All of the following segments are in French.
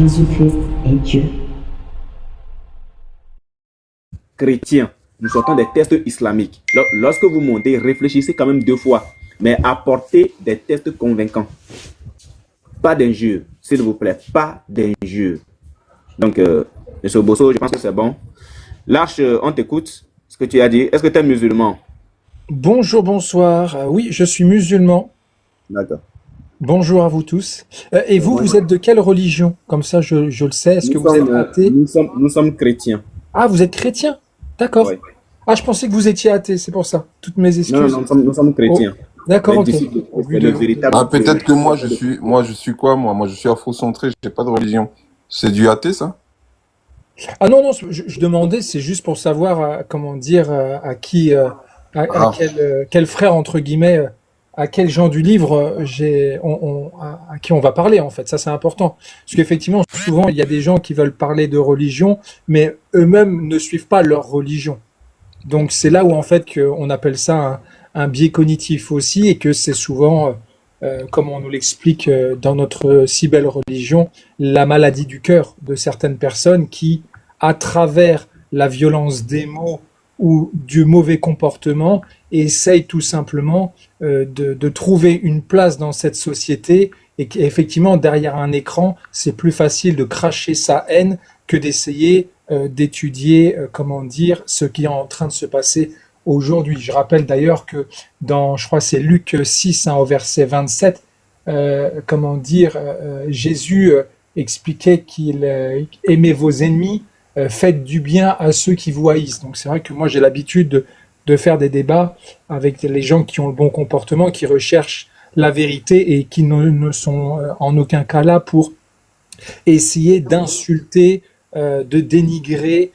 Jésus-Christ est Dieu. Chrétiens, nous sortons des tests islamiques. Lorsque vous montez, réfléchissez quand même 2 fois, mais apportez des tests convaincants. Pas d'injures, s'il vous plaît, pas d'injures. Donc, M. Bosso, je pense que c'est bon. L'arche, on t'écoute. Ce que tu as dit, est-ce que tu es musulman? Bonjour, bonsoir. Oui, je suis musulman. D'accord. Bonjour à vous tous. Et vous, vous êtes de quelle religion? Comme ça, je le sais. Est-ce que vous êtes athée? Nous sommes chrétiens. Ah, vous êtes chrétien? D'accord. Oui. Ah, je pensais que vous étiez athée, c'est pour ça. Toutes mes excuses. Non, nous sommes chrétiens. Oh, d'accord, ok. Ah, peut-être que moi je suis quoi, moi je suis afro-centré, j'ai pas de religion. C'est du athée, ça? Ah non, je demandais, c'est juste pour savoir, comment dire, à qui, à quel frère, entre guillemets, à quel genre du livre à qui on va parler, en fait. Ça, c'est important. Parce qu'effectivement, souvent, il y a des gens qui veulent parler de religion, mais eux-mêmes ne suivent pas leur religion. Donc, c'est là où, en fait, qu'on appelle ça un biais cognitif aussi, et que c'est souvent, comme on nous l'explique dans notre si belle religion, la maladie du cœur de certaines personnes qui, à travers la violence des mots ou du mauvais comportement, essayent tout simplement de trouver une place dans cette société, et qu'effectivement, derrière un écran, c'est plus facile de cracher sa haine que d'essayer d'étudier, comment dire, ce qui est en train de se passer aujourd'hui. Je rappelle d'ailleurs que dans, je crois c'est Luc 6, au verset 27, comment dire, Jésus expliquait qu'il aimait vos ennemis, faites du bien à ceux qui vous haïssent. Donc c'est vrai que moi j'ai l'habitude de faire des débats avec les gens qui ont le bon comportement, qui recherchent la vérité et qui ne sont en aucun cas là pour essayer d'insulter, de dénigrer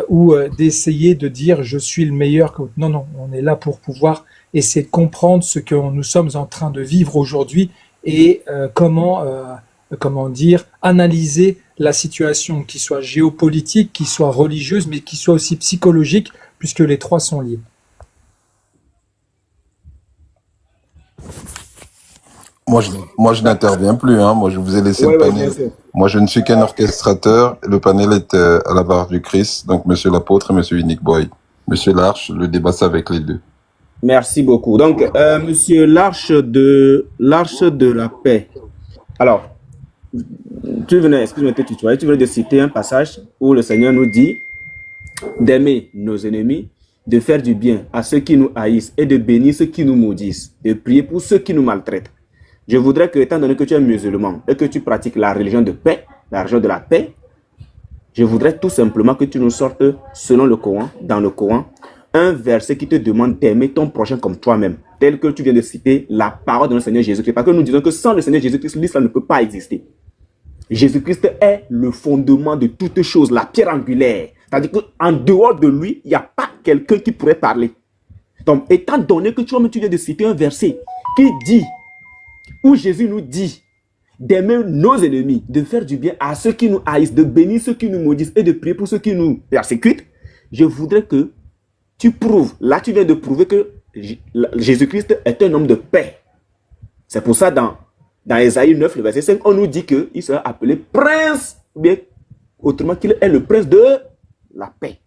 ou d'essayer de dire je suis le meilleur que... Non, on est là pour pouvoir essayer de comprendre ce que nous sommes en train de vivre aujourd'hui et comment dire, analyser la situation, qui soit géopolitique, qui soit religieuse, mais qui soit aussi psychologique, puisque les trois sont liés. Moi, je n'interviens plus, hein. Moi, je vous ai laissé le panel. Moi, je ne suis qu'un orchestrateur. Le panel est à la barre du Christ. Donc, monsieur l'apôtre et monsieur Unique Boy. Monsieur L'Arche, le débat, c'est avec les deux. Merci beaucoup. Donc, monsieur l'Arche de la paix. Alors, tu venais de citer un passage où le Seigneur nous dit d'aimer nos ennemis, de faire du bien à ceux qui nous haïssent et de bénir ceux qui nous maudissent, de prier pour ceux qui nous maltraitent. Je voudrais que, étant donné que tu es musulman et que tu pratiques la religion de paix, la religion de la paix, je voudrais tout simplement que tu nous sortes, selon le Coran, dans le Coran, un verset qui te demande d'aimer ton prochain comme toi-même, tel que tu viens de citer la parole de notre Seigneur Jésus-Christ. Parce que nous disons que sans le Seigneur Jésus-Christ, l'islam ne peut pas exister. Jésus-Christ est le fondement de toutes choses, la pierre angulaire. C'est-à-dire qu'en dehors de lui, il n'y a pas quelqu'un qui pourrait parler. Donc, étant donné que tu viens de citer un verset qui dit, où Jésus nous dit d'aimer nos ennemis, de faire du bien à ceux qui nous haïssent, de bénir ceux qui nous maudissent et de prier pour ceux qui nous persécutent, je voudrais que tu prouves, là tu viens de prouver que Jésus-Christ est un homme de paix. C'est pour ça dans Ésaïe 9, le verset 5, on nous dit qu'il sera appelé prince, ou bien autrement qu'il est le prince de la paix.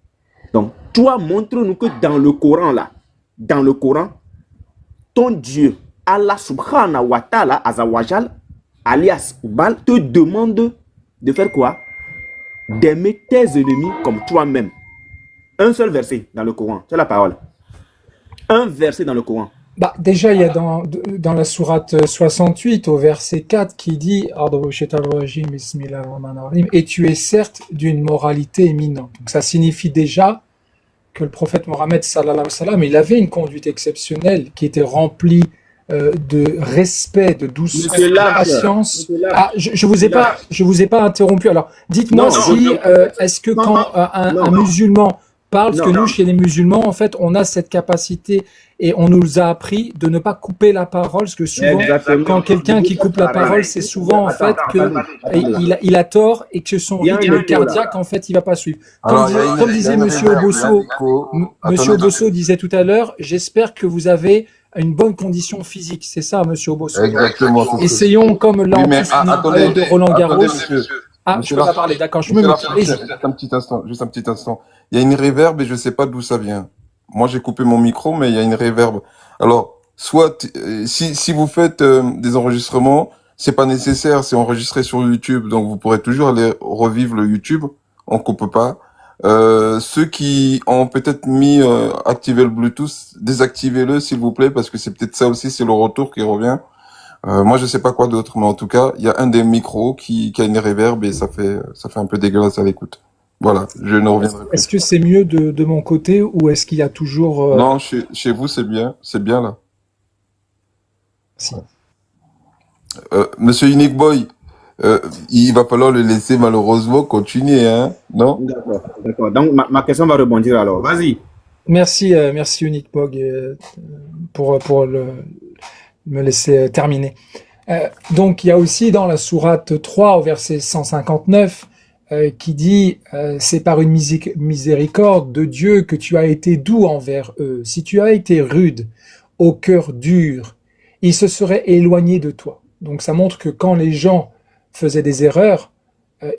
Donc, toi, montre-nous que dans le Coran, ton Dieu, Allah subhanahu wa ta'ala, azawajal, alias Ubal, te demande de faire quoi? D'aimer tes ennemis comme toi-même. Un seul verset dans le Coran, c'est la parole. Un verset dans le Coran. Bah, déjà, il y a dans la sourate 68, au verset 4, qui dit « Et tu es certes d'une moralité éminente ». Donc ça signifie déjà que le prophète Mohammed, sallallahu alayhi wa sallam, il avait une conduite exceptionnelle qui était remplie de respect, de douceur, de patience. Ah, je vous ai pas interrompu. Alors, dites-moi si est-ce que quand un musulman parle, parce que nous, chez les musulmans, en fait, on a cette capacité et on nous a appris de ne pas couper la parole, parce que souvent, quand quelqu'un qui coupe la parole, c'est souvent, en fait, qu'il a tort et que son rythme cardiaque, en fait, il va pas suivre. Comme disait Monsieur Obosso disait tout à l'heure, j'espère que vous avez une bonne condition physique. C'est ça, Monsieur Obosso. Exactement. Essayons, comme là, de Roland Garros. Ah, je Monsieur peux pas Larche, parler, d'accord, je me Monsieur mute. Larche, Allez-y. juste un petit instant. Il y a une réverb et je sais pas d'où ça vient. Moi, j'ai coupé mon micro, mais il y a une réverb. Alors, soit, si vous faites des enregistrements, c'est pas nécessaire, c'est enregistré sur YouTube, donc vous pourrez toujours aller revivre le YouTube, on coupe pas. Ceux qui ont peut-être mis, activé le Bluetooth, désactivez-le, s'il vous plaît, parce que c'est peut-être ça aussi, c'est le retour qui revient. Moi, je sais pas quoi d'autre, mais en tout cas, il y a un des micros qui a une réverb et ça fait un peu dégueulasse à l'écoute. Voilà, je ne reviendrai plus. Est-ce que c'est mieux de mon côté ou est-ce qu'il y a toujours... Non, chez vous, c'est bien là. Si. Monsieur Unique Boy, il va falloir le laisser malheureusement continuer, hein, non? D'accord, d'accord. Donc, ma question va rebondir alors. Vas-y. Merci, merci Unique Bog pour me laisser terminer. Donc il y a aussi dans la sourate 3 au verset 159 qui dit c'est par une miséricorde de Dieu que tu as été doux envers eux. Si tu as été rude, au cœur dur, ils se seraient éloignés de toi. Donc ça montre que quand les gens faisaient des erreurs,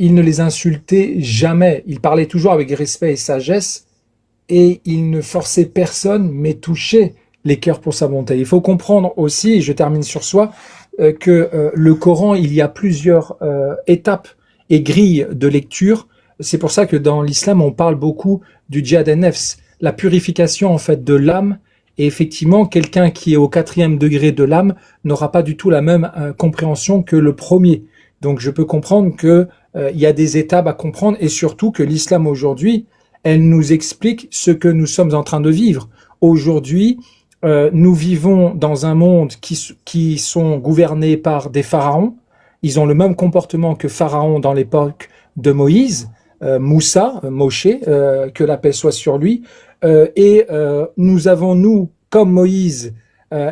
ils ne les insultaient jamais. Ils parlaient toujours avec respect et sagesse et il ne forçait personne mais touchait les cœurs pour sa bonté. Il faut comprendre aussi, et je termine sur soi, que le Coran, il y a plusieurs étapes et grilles de lecture. C'est pour ça que dans l'islam, on parle beaucoup du djihad an-nafs, la purification en fait de l'âme. Et effectivement, quelqu'un qui est au 4e degré de l'âme n'aura pas du tout la même compréhension que le premier. Donc je peux comprendre que il y a des étapes à comprendre et surtout que l'islam aujourd'hui, elle nous explique ce que nous sommes en train de vivre. Aujourd'hui, nous vivons dans un monde qui sont gouvernés par des pharaons. Ils ont le même comportement que Pharaon dans l'époque de Moïse, Moussa, Moshe, que la paix soit sur lui. Nous avons, nous, comme Moïse,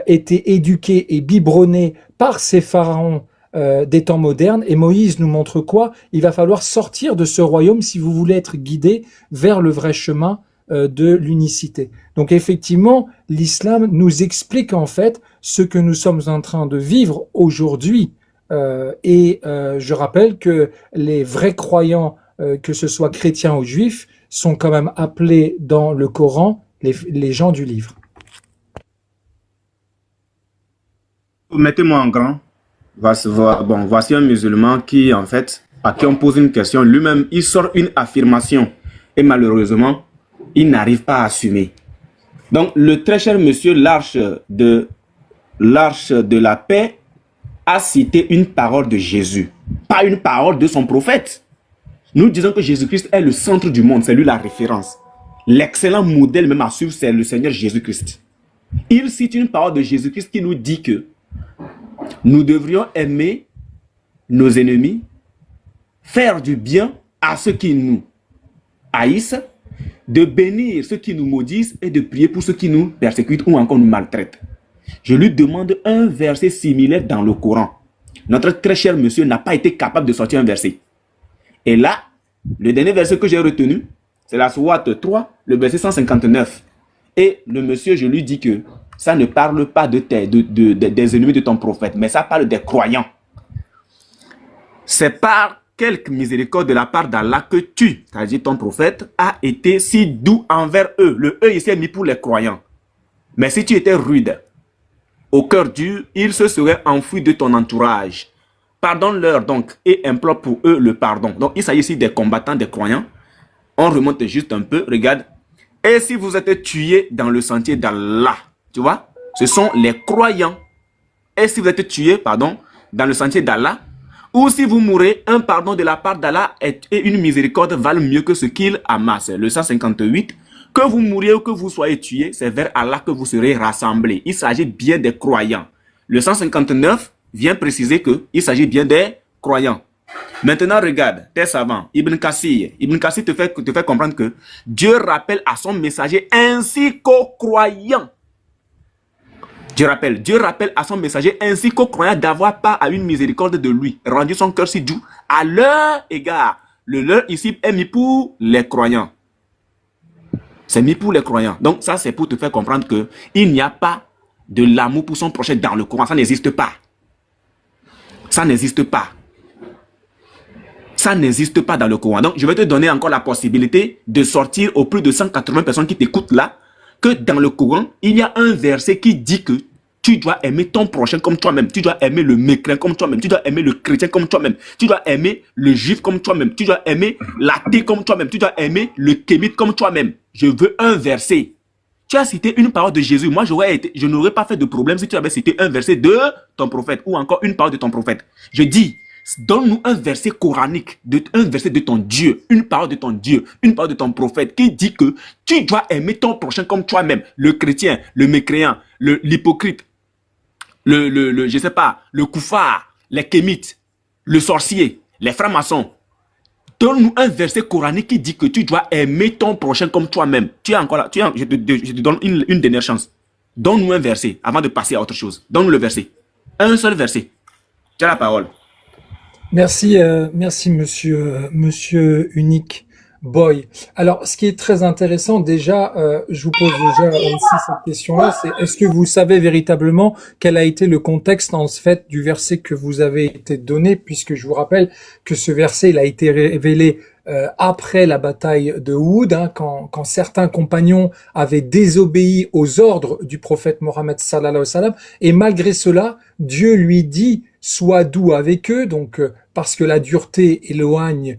été éduqués et biberonnés par ces pharaons des temps modernes. Et Moïse nous montre quoi? Il va falloir sortir de ce royaume si vous voulez être guidé vers le vrai chemin de l'unicité. Donc effectivement, l'islam nous explique en fait ce que nous sommes en train de vivre aujourd'hui. Je rappelle que les vrais croyants, que ce soit chrétiens ou juifs, sont quand même appelés dans le Coran les gens du livre. Mettez-moi en grand. Voici un musulman qui, en fait, à qui on pose une question, lui-même, il sort une affirmation. Et malheureusement, il n'arrive pas à assumer. Donc, le très cher monsieur l'arche de la paix a cité une parole de Jésus, pas une parole de son prophète. Nous disons que Jésus-Christ est le centre du monde, c'est lui la référence. L'excellent modèle même à suivre, c'est le Seigneur Jésus-Christ. Il cite une parole de Jésus-Christ qui nous dit que nous devrions aimer nos ennemis, faire du bien à ceux qui nous haïssent, de bénir ceux qui nous maudissent et de prier pour ceux qui nous persécutent ou encore nous maltraitent. Je lui demande un verset similaire dans le Coran. Notre très cher monsieur n'a pas été capable de sortir un verset. Et là, le dernier verset que j'ai retenu, c'est la sourate 3, le verset 159. Et le monsieur, je lui dis que ça ne parle pas des ennemis de ton prophète, mais ça parle des croyants. C'est par quelque miséricorde de la part d'Allah que tu, c'est-à-dire ton prophète, a été si doux envers eux. Le eux ici est mis pour les croyants. Mais si tu étais rude, au cœur dur, ils se seraient enfuis de ton entourage. Pardonne-leur donc et implore pour eux le pardon. Donc il s'agit ici des combattants, des croyants. On remonte juste un peu, regarde. Et si vous êtes tués dans le sentier d'Allah, tu vois, ce sont les croyants. Et si vous êtes tués, pardon, dans le sentier d'Allah, ou si vous mourrez, un pardon de la part d'Allah et une miséricorde valent mieux que ce qu'il amasse. Le 158, que vous mouriez ou que vous soyez tués, c'est vers Allah que vous serez rassemblés. Il s'agit bien des croyants. Le 159 vient préciser qu'il s'agit bien des croyants. Maintenant, regarde, tes savants, Ibn Kassir. Ibn Kassir te fait comprendre que Dieu rappelle à son messager ainsi qu'aux croyants. Dieu rappelle à son messager ainsi qu'aux croyants d'avoir part à une miséricorde de lui, rendu son cœur si doux à leur égard. Le leur ici est mis pour les croyants. C'est mis pour les croyants. Donc ça, c'est pour te faire comprendre qu'il n'y a pas de l'amour pour son prochain dans le Coran. Ça n'existe pas. Ça n'existe pas. Ça n'existe pas dans le Coran. Donc, je vais te donner encore la possibilité de sortir aux plus de 180 personnes qui t'écoutent là, que dans le Coran, il y a un verset qui dit que tu dois aimer ton prochain comme toi-même. Tu dois aimer le mécréant comme toi-même. Tu dois aimer le chrétien comme toi-même. Tu dois aimer le juif comme toi-même. Tu dois aimer l'athée comme toi-même. Tu dois aimer le kémite comme toi-même. Je veux un verset. Tu as cité une parole de Jésus. Moi, je n'aurais pas fait de problème si tu avais cité un verset de ton prophète ou encore une parole de ton prophète. Je dis, donne-nous un verset coranique, un verset de ton Dieu, une parole de ton Dieu, une parole de ton prophète qui dit que tu dois aimer ton prochain comme toi-même. Le chrétien, le mécréant, l'hypocrite, je sais pas, le koufar, les kémites, le sorcier, les francs-maçons. Donne-nous un verset coranique qui dit que tu dois aimer ton prochain comme toi-même. Je te donne une dernière chance. Donne-nous un verset avant de passer à autre chose. Donne-nous le verset. Un seul verset. Tu as la parole. Merci, merci monsieur Unique Boy. Alors, ce qui est très intéressant, déjà, je vous pose déjà aussi cette question-là, c'est est-ce que vous savez véritablement quel a été le contexte en fait du verset que vous avez été donné, puisque je vous rappelle que ce verset il a été révélé après la bataille de Uhud, hein, quand certains compagnons avaient désobéi aux ordres du prophète Mohammed sallallahu alayhi wa sallam, et malgré cela, Dieu lui dit sois doux avec eux, donc parce que la dureté éloigne,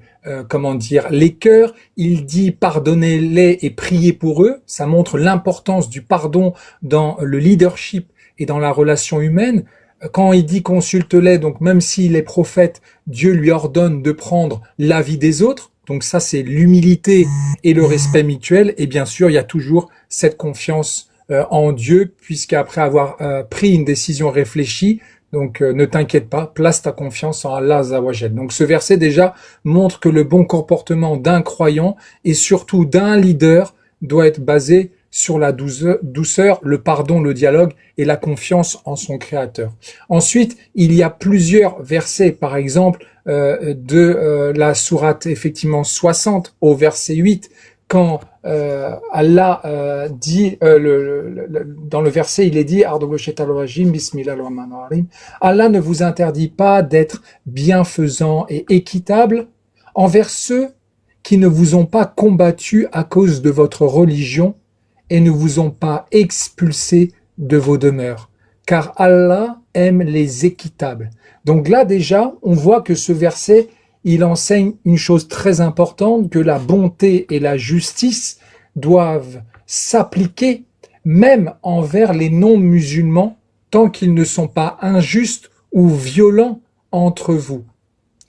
les cœurs. Il dit pardonnez-les et priez pour eux. Ça montre l'importance du pardon dans le leadership et dans la relation humaine. Quand il dit consulte-les, donc même s'il est prophète, Dieu lui ordonne de prendre l'avis des autres. Donc ça, c'est l'humilité et le respect mutuel. Et bien sûr, il y a toujours cette confiance en Dieu, puisqu'après avoir pris une décision réfléchie, donc ne t'inquiète pas, place ta confiance en Allah Azza wa Jal. Donc ce verset déjà montre que le bon comportement d'un croyant et surtout d'un leader doit être basé sur la douceur, le pardon, le dialogue et la confiance en son créateur. Ensuite, il y a plusieurs versets, par exemple de la sourate effectivement 60 au verset 8, quand Allah dit, dans le verset, il est dit, Allah ne vous interdit pas d'être bienfaisant et équitable envers ceux qui ne vous ont pas combattu à cause de votre religion et ne vous ont pas expulsé de vos demeures, car Allah aime les équitables. Donc là déjà, on voit que ce verset, il enseigne une chose très importante, que la bonté et la justice doivent s'appliquer même envers les non-musulmans tant qu'ils ne sont pas injustes ou violents entre vous.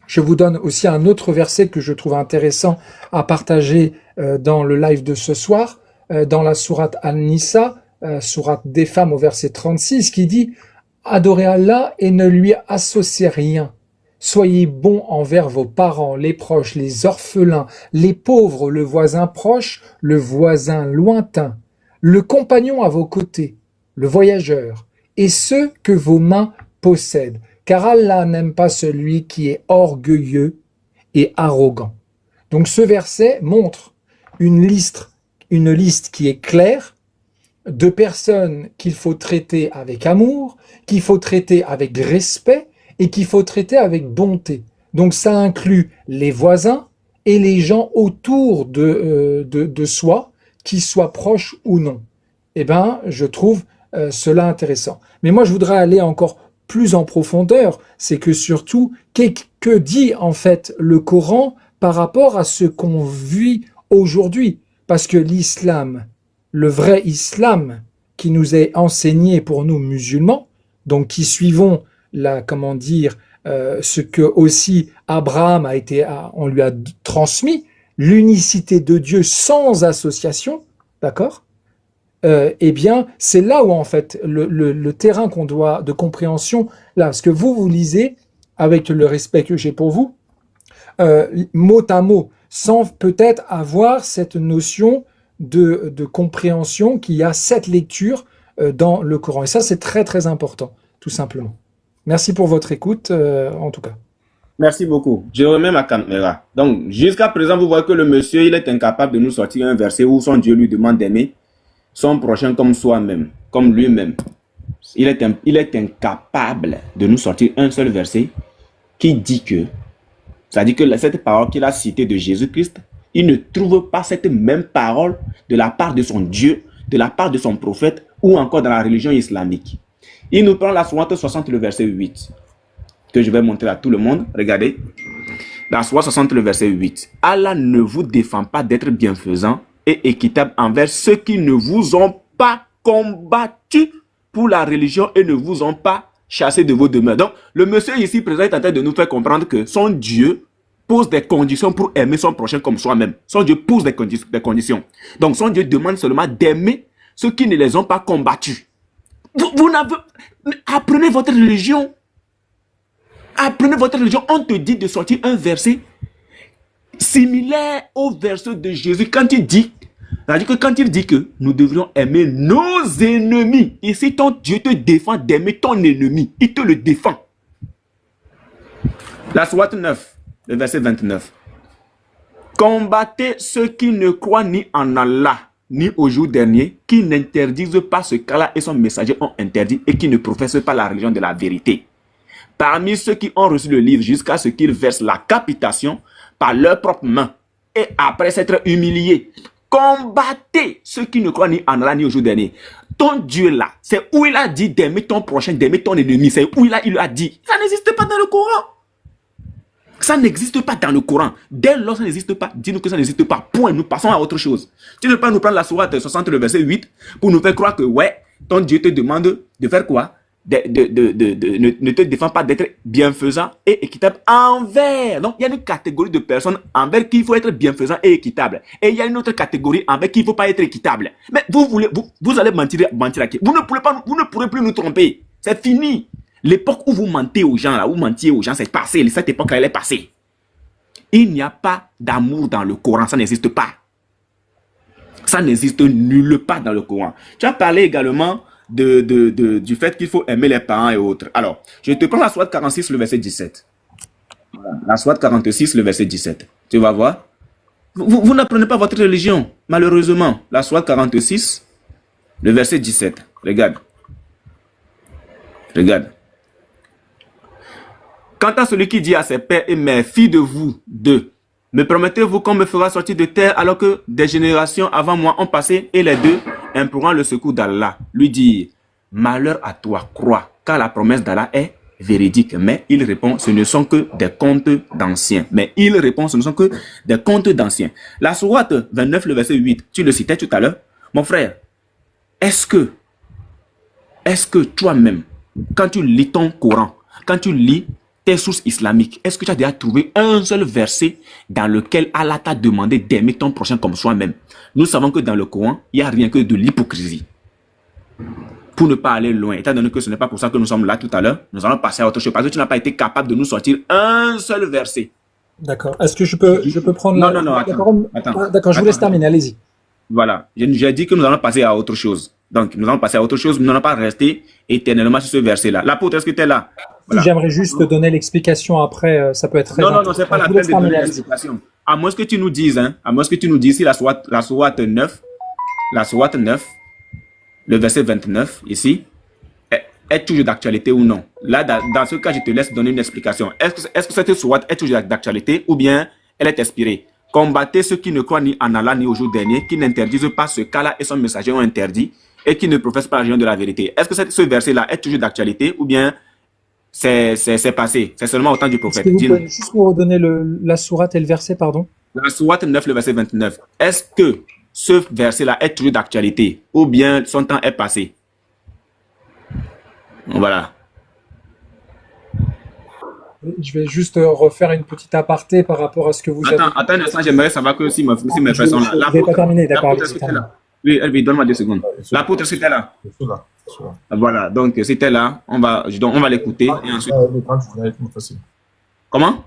Je vous donne aussi un autre verset que je trouve intéressant à partager dans le live de ce soir, dans la sourate An-Nisa, sourate des femmes au verset 36, qui dit « Adorez Allah et ne lui associez rien. Soyez bons envers vos parents, les proches, les orphelins, les pauvres, le voisin proche, le voisin lointain, le compagnon à vos côtés, le voyageur, et ceux que vos mains possèdent, car Allah n'aime pas celui qui est orgueilleux et arrogant. » Donc ce verset montre une liste qui est claire de personnes qu'il faut traiter avec amour, qu'il faut traiter avec respect, et qu'il faut traiter avec bonté. Donc ça inclut les voisins et les gens autour de soi, qu'ils soient proches ou non. Eh bien, je trouve cela intéressant. Mais moi, je voudrais aller encore plus en profondeur. C'est que surtout, que dit en fait le Coran par rapport à ce qu'on vit aujourd'hui? Parce que l'islam, le vrai islam qui nous est enseigné pour nous musulmans, donc qui suivons ce que aussi Abraham on lui a transmis, l'unicité de Dieu sans association, d'accord? Eh bien, c'est là où en fait le terrain qu'on doit de compréhension, là, parce que vous lisez avec le respect que j'ai pour vous, mot à mot, sans peut-être avoir cette notion de compréhension qu'il y a cette lecture dans le Coran. Et ça, c'est très très important, tout simplement. Merci pour votre écoute, en tout cas. Merci beaucoup. Je remets ma caméra. Donc, jusqu'à présent, vous voyez que le monsieur, il est incapable de nous sortir un verset où son Dieu lui demande d'aimer son prochain comme soi-même, comme lui-même. Il est incapable de nous sortir un seul verset qui dit que C'est-à-dire que cette parole qu'il a citée de Jésus-Christ, il ne trouve pas cette même parole de la part de son Dieu, de la part de son prophète, ou encore dans la religion islamique. Il nous prend la sourate 60, le verset 8, que je vais montrer à tout le monde. Regardez. La sourate 60, le verset 8. Allah ne vous défend pas d'être bienfaisant et équitable envers ceux qui ne vous ont pas combattu pour la religion et ne vous ont pas chassé de vos demeures. Donc, le monsieur ici présent est en train de nous faire comprendre que son Dieu pose des conditions pour aimer son prochain comme soi-même. Son Dieu pose des conditions. Donc, son Dieu demande seulement d'aimer ceux qui ne les ont pas combattus. Vous n'avez... Apprenez votre religion. Apprenez votre religion. On te dit de sortir un verset similaire au verset de Jésus quand il dit, c'est-à-dire que quand il dit que nous devrions aimer nos ennemis. Ici, ton Dieu te défend d'aimer ton ennemi. Il te le défend. La sourate 9, le verset 29. Combattez ceux qui ne croient ni en Allah, ni au jour dernier, qui n'interdisent pas ce qu'Allah et son messager ont interdit et qui ne professent pas la religion de la vérité. Parmi ceux qui ont reçu le livre jusqu'à ce qu'ils versent la capitation par leurs propres mains et après s'être humiliés, combattez ceux qui ne croient ni en Allah ni au jour dernier. Ton Dieu là, c'est où il a dit d'aimer ton prochain, d'aimer ton ennemi. C'est où il a dit. Ça n'existe pas dans le Coran. Ça n'existe pas dans le Coran. Dès lors ça n'existe pas, dis-nous que ça n'existe pas. Point, nous passons à autre chose. Tu ne peux pas nous prendre la sourate 60, le verset 8, pour nous faire croire que, ouais, ton Dieu te demande de faire quoi? Ne te défend pas d'être bienfaisant et équitable envers. Donc, il y a une catégorie de personnes envers qui il faut être bienfaisant et équitable. Et il y a une autre catégorie envers qui il ne faut pas être équitable. Mais vous allez mentir à qui? Vous ne pourrez plus nous tromper. C'est fini. L'époque où vous mentez aux gens, là, où vous mentiez aux gens, c'est passé. Cette époque-là, elle est passée. Il n'y a pas d'amour dans le Coran. Ça n'existe pas. Ça n'existe nulle part dans le Coran. Tu as parlé également du fait qu'il faut aimer les parents et autres. Alors, je te prends la sourate 46, le verset 17. Voilà. La sourate 46, le verset 17. Tu vas voir. Vous n'apprenez pas votre religion, malheureusement. La sourate 46, le verset 17. Regarde. Regarde. Quant à celui qui dit à ses pères et mères, filles de vous deux, me promettez-vous qu'on me fera sortir de terre alors que des générations avant moi ont passé et les deux, implorant le secours d'Allah, lui dit, malheur à toi, crois, car la promesse d'Allah est véridique. Mais il répond, ce ne sont que des contes d'anciens. Mais il répond, ce ne sont que des contes d'anciens. La sourate 29, le verset 8, tu le citais tout à l'heure. Mon frère, est-ce que toi-même, quand tu lis ton Coran, quand tu lis tes sources islamiques, est-ce que tu as déjà trouvé un seul verset dans lequel Allah t'a demandé d'aimer ton prochain comme soi-même? Nous savons que dans le Coran, il n'y a rien que de l'hypocrisie. Pour ne pas aller loin, étant donné que ce n'est pas pour ça que nous sommes là tout à l'heure, nous allons passer à autre chose, parce que tu n'as pas été capable de nous sortir un seul verset. D'accord. Est-ce que je peux prendre la parole? D'accord, je vous laisse terminer, allez-y. Voilà, j'ai dit que nous allons passer à autre chose. Donc, nous allons passer à autre chose, nous n'allons pas rester éternellement sur ce verset-là. L'apôtre, est-ce que tu es là? Voilà. J'aimerais juste donner l'explication après, ça peut être très Non, c'est pas la peine de donner l'explication. À moins que tu nous dises, si la sourate 9, le verset 29, ici, est toujours d'actualité ou non. Là, dans ce cas, je te laisse donner une explication. Est-ce que cette sourate est toujours d'actualité ou bien elle est inspirée? Combattez ceux qui ne croient ni en Allah ni au jour dernier, qui n'interdisent pas ce qu'Allah et son messager ont interdit et qui ne professent pas la religion de la vérité. Est-ce que ce verset-là est toujours d'actualité ou bien c'est passé? C'est seulement au temps du prophète. Vous pouvez juste me redonner la sourate et le verset, pardon? La sourate 9, le verset 29. Est-ce que ce verset-là est toujours d'actualité ou bien son temps est passé? Voilà. Je vais juste refaire une petite aparté par rapport à ce que vous avez... Attends un instant, j'aimerais savoir que si mes frères sont là. Je n'ai pas terminé, d'accord. Oui, Elvi, donne-moi 2 secondes. L'apôtre, c'était là. Voilà, donc c'était là. On va l'écouter. Et ensuite... Comment?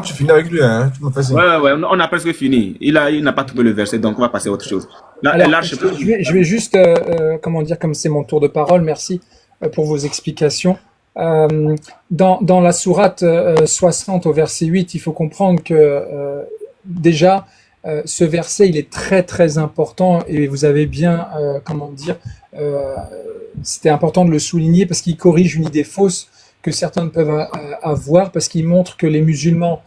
Tu finis avec lui, hein? Tu me fais signe. Ouais, on a presque fini. Il n'a pas trouvé le verset, donc on va passer à autre chose. Alors, je vais juste, comment dire, comme c'est mon tour de parole, merci pour vos explications. Dans la sourate 60 au verset 8, il faut comprendre que déjà, ce verset, il est très très important et vous avez bien, comment dire, c'était important de le souligner parce qu'il corrige une idée fausse que certains peuvent avoir, parce qu'il montre que les musulmans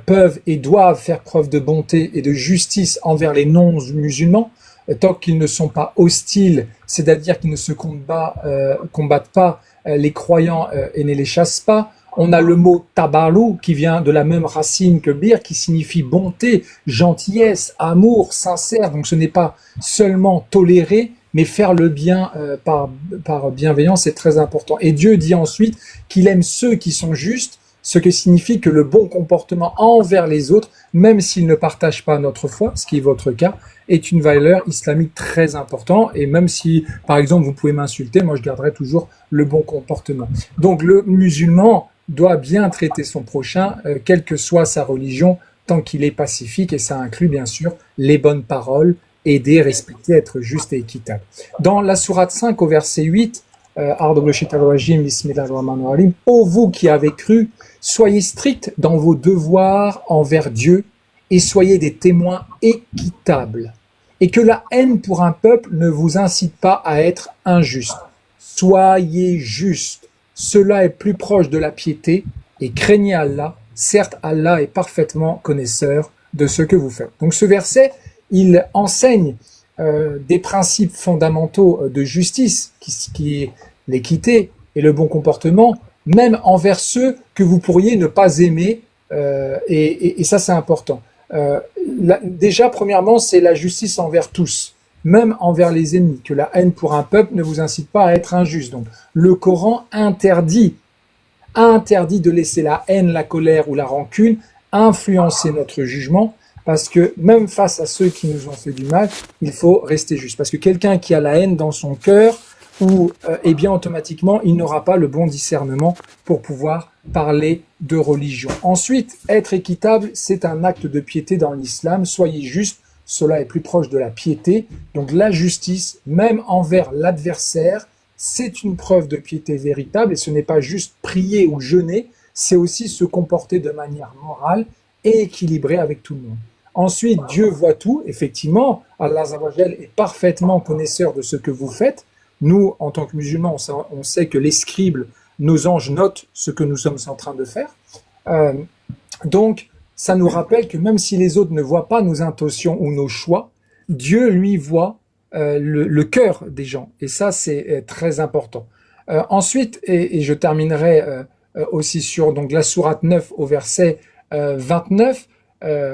peuvent et doivent faire preuve de bonté et de justice envers les non-musulmans, tant qu'ils ne sont pas hostiles, c'est-à-dire qu'ils ne se combattent pas les croyants et ne les chassent pas. On a le mot tabaru qui vient de la même racine que bir, qui signifie bonté, gentillesse, amour, sincère. Donc ce n'est pas seulement tolérer, mais faire le bien par bienveillance, c'est très important. Et Dieu dit ensuite qu'il aime ceux qui sont justes, ce qui signifie que le bon comportement envers les autres, même s'ils ne partagent pas notre foi, ce qui est votre cas, est une valeur islamique très importante. Et même si, par exemple, vous pouvez m'insulter, moi je garderai toujours le bon comportement. Donc le musulman doit bien traiter son prochain, quelle que soit sa religion, tant qu'il est pacifique, et ça inclut bien sûr les bonnes paroles, aider, respecter, être juste et équitable. Dans la sourate 5 au verset 8, Ô vous qui avez cru, soyez stricts dans vos devoirs envers Dieu et soyez des témoins équitables. Et que la haine pour un peuple ne vous incite pas à être injuste. Soyez justes. Cela est plus proche de la piété et craignez Allah. Certes, Allah est parfaitement connaisseur de ce que vous faites. Donc ce verset, il enseigne des principes fondamentaux de justice, qui est l'équité et le bon comportement, même envers ceux que vous pourriez ne pas aimer, et ça c'est important. Déjà, premièrement, c'est la justice envers tous, même envers les ennemis, que la haine pour un peuple ne vous incite pas à être injuste. Donc, le Coran interdit de laisser la haine, la colère ou la rancune influencer notre jugement, parce que même face à ceux qui nous ont fait du mal, il faut rester juste. Parce que quelqu'un qui a la haine dans son cœur, eh bien automatiquement, il n'aura pas le bon discernement pour pouvoir parler de religion. Ensuite, être équitable, c'est un acte de piété dans l'islam. Soyez juste, cela est plus proche de la piété. Donc la justice, même envers l'adversaire, c'est une preuve de piété véritable, et ce n'est pas juste prier ou jeûner, c'est aussi se comporter de manière morale et équilibrée avec tout le monde. Ensuite, Dieu voit tout. Effectivement, Allah Azza wa Jal est parfaitement connaisseur de ce que vous faites. Nous, en tant que musulmans, on sait que les scribes, nos anges, notent ce que nous sommes en train de faire. Donc, ça nous rappelle que même si les autres ne voient pas nos intentions ou nos choix, Dieu, lui, voit le cœur des gens. Et ça, c'est très important. Ensuite, et je terminerai aussi sur donc, la sourate 9 au verset 29,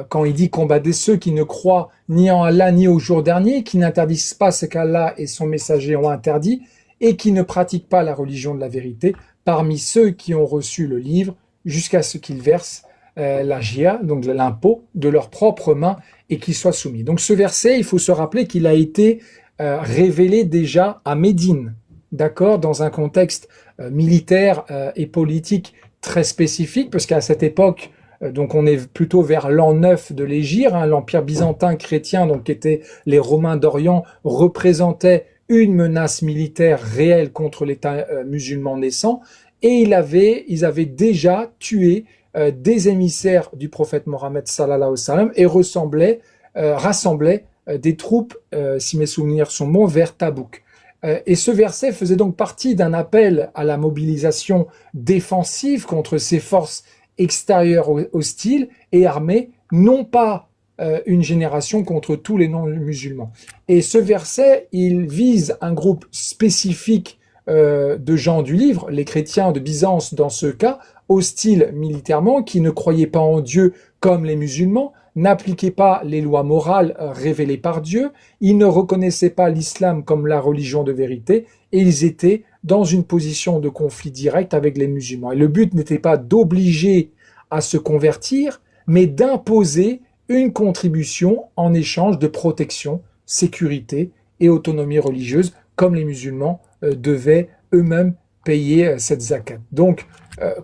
quand il dit combattez ceux qui ne croient ni en Allah ni au jour dernier, qui n'interdisent pas ce qu'Allah et son messager ont interdit, et qui ne pratiquent pas la religion de la vérité, parmi ceux qui ont reçu le livre, jusqu'à ce qu'ils versent la jia, donc l'impôt, de leurs propres mains, et qu'ils soient soumis. Donc ce verset, il faut se rappeler qu'il a été révélé déjà à Médine, d'accord, dans un contexte militaire et politique très spécifique, parce qu'à cette époque, donc on est plutôt vers l'an 9 de l'Hégire, l'empire byzantin chrétien, donc qui étaient les Romains d'Orient, représentait une menace militaire réelle contre l'État musulman naissant, et ils avaient déjà tué des émissaires du prophète Mohammed sallallahu alayhi wa sallam et rassemblaient des troupes, si mes souvenirs sont bons, vers Tabouk. Et ce verset faisait donc partie d'un appel à la mobilisation défensive contre ces forces extérieures hostiles et armées, non pas une génération contre tous les non-musulmans. Et ce verset, il vise un groupe spécifique de gens du livre, les chrétiens de Byzance dans ce cas, hostiles militairement, qui ne croyaient pas en Dieu comme les musulmans, n'appliquaient pas les lois morales révélées par Dieu, ils ne reconnaissaient pas l'islam comme la religion de vérité, et ils étaient dans une position de conflit direct avec les musulmans. Et le but n'était pas d'obliger à se convertir, mais d'imposer une contribution en échange de protection, sécurité et autonomie religieuse, comme les musulmans devaient eux-mêmes payer cette zakat. Donc,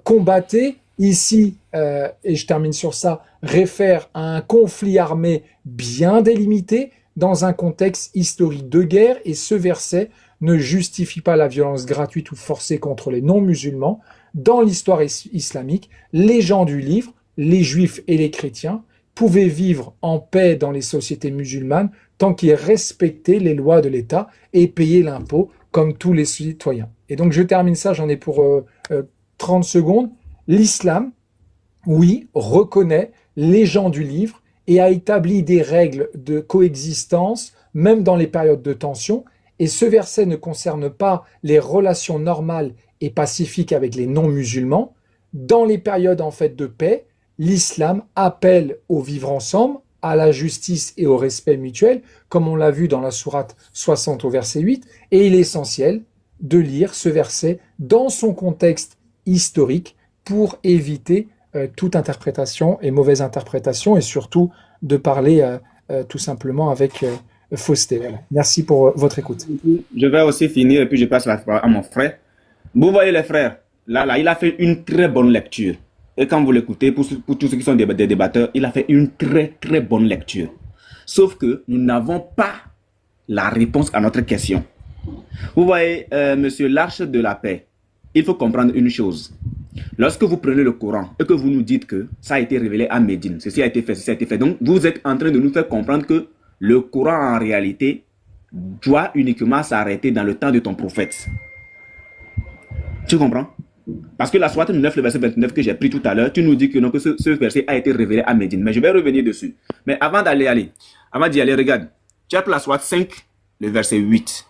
combattez, ici, et je termine sur ça, réfère à un conflit armé bien délimité dans un contexte historique de guerre, et ce verset ne justifie pas la violence gratuite ou forcée contre les non-musulmans. Dans l'histoire islamique, les gens du livre, les juifs et les chrétiens, pouvaient vivre en paix dans les sociétés musulmanes tant qu'ils respectaient les lois de l'État et payaient l'impôt comme tous les citoyens. Et donc je termine ça, j'en ai pour 30 secondes. L'islam, oui, reconnaît les gens du livre et a établi des règles de coexistence, même dans les périodes de tension. Et ce verset ne concerne pas les relations normales et pacifiques avec les non-musulmans. Dans les périodes en fait de paix, l'islam appelle au vivre ensemble, à la justice et au respect mutuel, comme on l'a vu dans la sourate 60 au verset 8, et il est essentiel de lire ce verset dans son contexte historique pour éviter toute interprétation et mauvaise interprétation, et surtout de parler tout simplement avec fausseté. Voilà. Merci pour votre écoute. Je vais aussi finir et puis je passe la parole à mon frère. Vous voyez les frères, là, il a fait une très bonne lecture. Et quand vous l'écoutez, pour tous ceux qui sont des débatteurs, il a fait une très très bonne lecture. Sauf que nous n'avons pas la réponse à notre question. Vous voyez, monsieur l'Arche de la paix, il faut comprendre une chose. Lorsque vous prenez le Coran et que vous nous dites que ça a été révélé à Médine, ceci a été fait, ceci a été fait, donc vous êtes en train de nous faire comprendre que le Coran en réalité doit uniquement s'arrêter dans le temps de ton prophète. Tu comprends? Parce que la sourate 9, le verset 29 que j'ai pris tout à l'heure, tu nous dis que, non, que ce verset a été révélé à Médine. Mais je vais revenir dessus. Mais avant d'y aller, regarde. Tu as pris la sourate 5, le verset 8.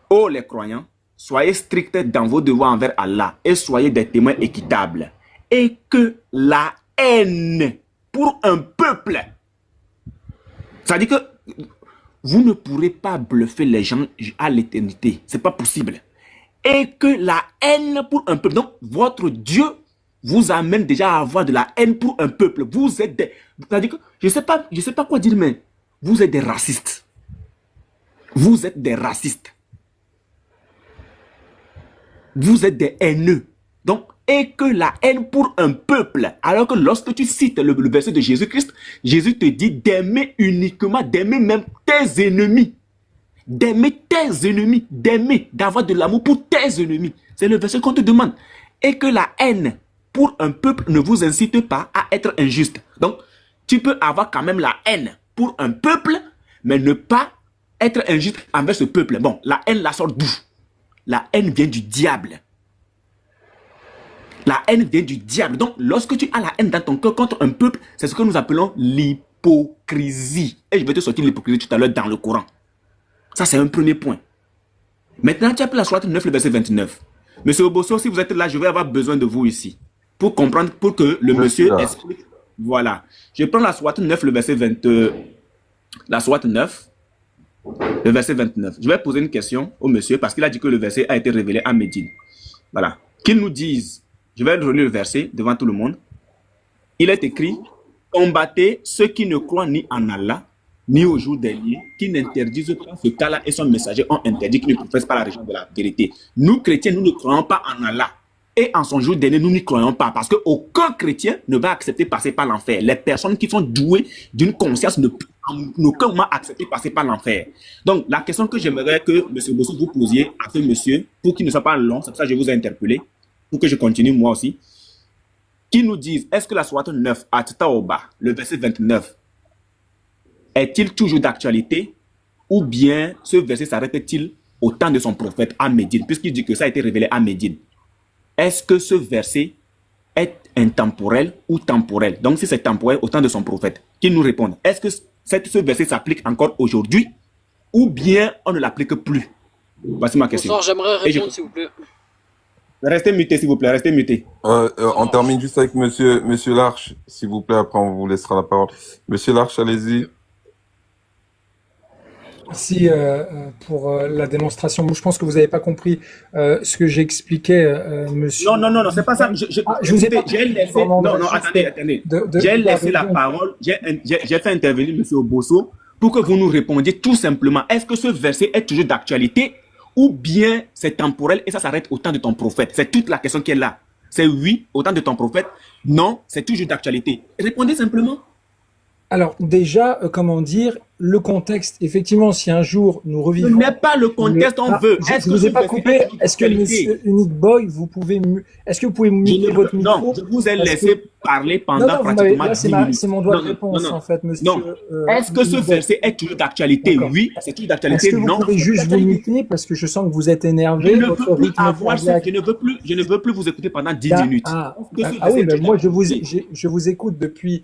Ô les croyants, soyez stricts dans vos devoirs envers Allah et soyez des témoins équitables. Et que la haine pour un peuple, ça dit que vous ne pourrez pas bluffer les gens à l'éternité. C'est pas possible. Et que la haine pour un peuple, donc votre Dieu vous amène déjà à avoir de la haine pour un peuple. Vous êtes des, c'est-à-dire que je sais pas quoi dire, mais vous êtes des racistes. Vous êtes des racistes. Vous êtes des haineux. Donc, et que la haine pour un peuple, alors que lorsque tu cites le verset de Jésus-Christ, Jésus te dit d'aimer uniquement, d'aimer même tes ennemis. D'aimer tes ennemis, d'aimer, d'avoir de l'amour pour tes ennemis. C'est le verset qu'on te demande. Et que la haine pour un peuple ne vous incite pas à être injuste. Donc, tu peux avoir quand même la haine pour un peuple, mais ne pas être injuste envers ce peuple. Bon, la haine la sort d'où? La haine vient du diable. La haine vient du diable. Donc, lorsque tu as la haine dans ton cœur contre un peuple, c'est ce que nous appelons l'hypocrisie. Et je vais te sortir l'hypocrisie tout à l'heure dans le Coran. Ça, c'est un premier point. Maintenant, tu as pris la sourate 9, le verset 29. Monsieur Obosso, si vous êtes là, je vais avoir besoin de vous ici. Pour comprendre, pour que le monsieur explique. Voilà. Je prends la sourate 9, le verset 20. La sourate 9, le verset 29. Je vais poser une question au monsieur parce qu'il a dit que le verset a été révélé à Médine. Voilà. Qu'il nous dise. Je vais relire le verset devant tout le monde. Il est écrit: combattez ceux qui ne croient ni en Allah, ni au jour dernier, qui n'interdisent pas ce cas-là et son messager ont interdit, qui ne professent pas la religion de la vérité. Nous, chrétiens, nous ne croyons pas en Allah. Et en son jour dernier, nous n'y croyons pas. Parce qu'aucun chrétien ne va accepter passer par l'enfer. Les personnes qui sont douées d'une conscience ne peuvent en aucun moment accepter passer par l'enfer. Donc, la question que j'aimerais que M. Bosso vous posiez à ce monsieur, pour qu'il ne soit pas long, c'est pour ça que je vous ai interpellé, pour que je continue moi aussi, qui nous disent, est-ce que la sourate 9, à Tataoba, le verset 29, est-il toujours d'actualité ou bien ce verset s'arrête-t-il au temps de son prophète à Médine, puisqu'il dit que ça a été révélé à Médine? Est-ce que ce verset est intemporel ou temporel? Donc si c'est temporel au temps de son prophète, qu'il nous réponde. Est-ce que ce verset s'applique encore aujourd'hui ou bien on ne l'applique plus? Voici ma question. Bonsoir, j'aimerais répondre s'il vous plaît. Restez muté s'il vous plaît, restez muté. On termine juste avec monsieur Larche, s'il vous plaît, après on vous laissera la parole. Monsieur Larche, allez-y. Merci pour la démonstration. Je pense que vous n'avez pas compris ce que j'expliquais, monsieur. Non, c'est pas ça. Je vous ai pas... J'ai laissé... Non, attendez. J'ai laissé la parole. J'ai fait intervenir monsieur Obosso pour que vous nous répondiez tout simplement. Est-ce que ce verset est toujours d'actualité ou bien c'est temporel et ça s'arrête au temps de ton prophète? C'est toute la question qui est là. C'est oui, au temps de ton prophète. Non, c'est toujours d'actualité. Répondez simplement. Alors déjà, comment dire, le contexte, effectivement, si un jour nous Ce revivons... n'est pas le contexte on veut. Je ne vous ai pas coupé. Est-ce que monsieur Unique Boy, vous pouvez muter votre micro? Non, je vous ai laissé parler pendant non, pratiquement 10 minutes. c'est mon droit de réponse, en fait, monsieur. Non. Est-ce que ce verset est toujours d'actualité? Oui, c'est toujours d'actualité. Est-ce que vous pouvez juste vous muter parce que je sens que vous êtes énervé, votre rythme cardiaque. Je ne veux plus vous écouter pendant 10 minutes. Oui, mais moi, je vous écoute depuis,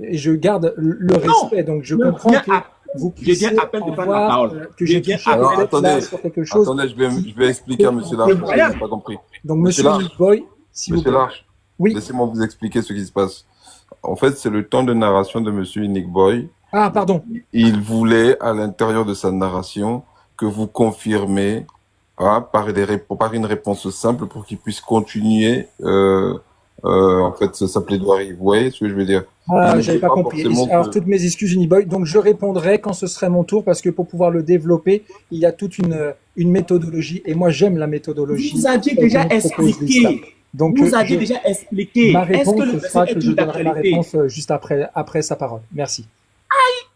et je garde le respect, donc je comprends que vous puissiez je viens à peine de prendre la parole. que j'ai touché Alors, attendez, sur quelque chose. attendez, je vais expliquer à monsieur Larche, parce que je n'ai pas compris. Donc, monsieur Boy, si vous Monsieur plaît. Larche, Oui. laissez-moi vous expliquer ce qui se passe. En fait, c'est le temps de narration de monsieur Unique Boy. Ah, pardon. Il voulait, à l'intérieur de sa narration, que vous confirmez par une réponse simple pour qu'il puisse continuer en fait sa plaidoirie. Vous voyez ce que je veux dire? Ah, j'avais pas compris. Alors, toutes mes excuses, Uniboy. Donc, je répondrai quand ce serait mon tour parce que pour pouvoir le développer, il y a toute une méthodologie et moi, j'aime la méthodologie. Vous aviez déjà expliqué. Donc, vous aviez déjà expliqué. Ma réponse, est-ce que le ce sera verset que est je toujours donnerai ma d'actualité? réponse juste après sa parole. Merci.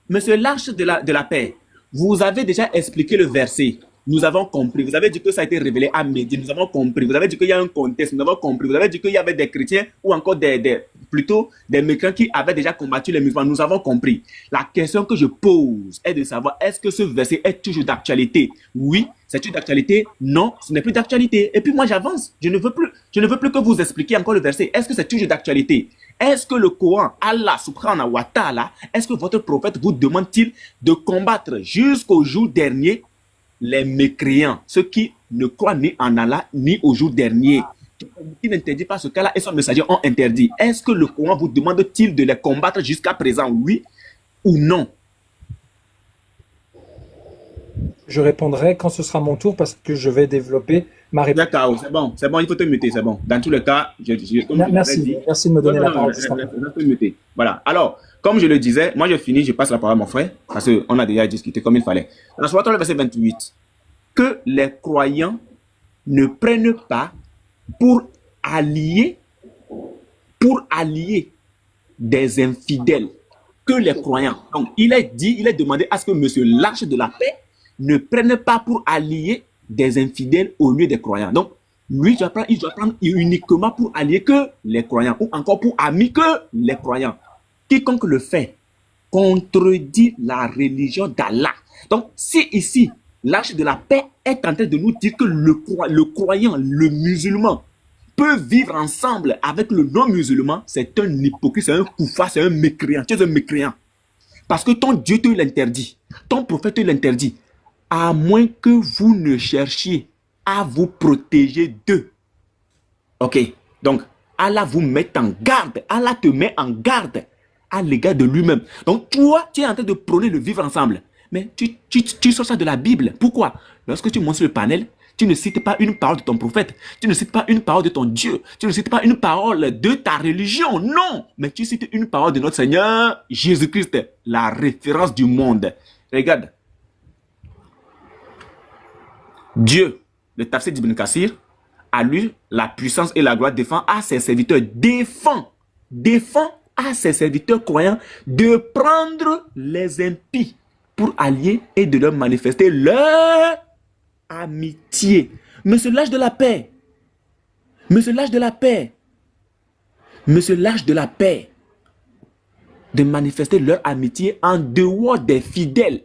Monsieur l'Arche de la paix, vous avez déjà expliqué le verset. Nous avons compris. Vous avez dit que ça a été révélé à midi. Nous avons compris. Vous avez dit qu'il y a un contexte. Nous avons compris. Vous avez dit qu'il y avait des chrétiens ou encore plutôt des mécréants qui avaient déjà combattu les musulmans. Nous avons compris. La question que je pose est de savoir est-ce que ce verset est toujours d'actualité? Oui, c'est toujours d'actualité. Non, ce n'est plus d'actualité. Et puis moi j'avance. Je ne veux plus que vous expliquiez encore le verset. Est-ce que c'est toujours d'actualité? Est-ce que le Coran, Allah subhanahu wa ta'ala, est-ce que votre prophète vous demande-t-il de combattre jusqu'au jour dernier les mécréants, ceux qui ne croient ni en Allah ni au jour dernier? Il n'interdit pas ce cas-là et son messager ont interdit. Est-ce que le Coran vous demande-t-il de les combattre jusqu'à présent? Oui ou non? Je répondrai quand ce sera mon tour parce que je vais développer ma réponse. D'accord, c'est bon, il faut te muter, c'est bon. Dans tous les cas, merci de me donner la parole. Voilà. Alors, comme je le disais, moi je finis, je passe la parole à mon frère parce qu'on a déjà discuté comme il fallait. Dans Sourate le verset 28, que les croyants ne prennent pas pour allier des infidèles, que les croyants. Donc, il est demandé à ce que monsieur l'Arche de la paix ne prenne pas pour allier des infidèles au lieu des croyants. Donc, lui, il doit prendre uniquement pour allier que les croyants, ou encore pour amis que les croyants. Quiconque le fait contredit la religion d'Allah. Donc, si ici, l'Arche de la paix est en train de nous dire que le croyant, le musulman, peut vivre ensemble avec le non-musulman, c'est un hypocrite, c'est un koufa, c'est un mécréant. Tu es un mécréant. Parce que ton Dieu te l'interdit, ton prophète te l'interdit, à moins que vous ne cherchiez à vous protéger d'eux. Ok, donc Allah vous met en garde, Allah te met en garde à l'égard de lui-même. Donc toi, tu es en train de prôner le vivre ensemble. Mais tu sors ça de la Bible. Pourquoi? Lorsque tu montes sur le panel, tu ne cites pas une parole de ton prophète, tu ne cites pas une parole de ton Dieu, tu ne cites pas une parole de ta religion, non, mais tu cites une parole de notre Seigneur Jésus-Christ, la référence du monde. Regarde, Dieu, le Tafsir d'Ibn Kassir, à lui la puissance et la gloire défend à ses serviteurs, défend à ses serviteurs croyants de prendre les impies pour allier et de leur manifester leur amitié. Monsieur l'âge de la paix, monsieur l'âge de la paix, monsieur l'âge de la paix, de manifester leur amitié en dehors des fidèles,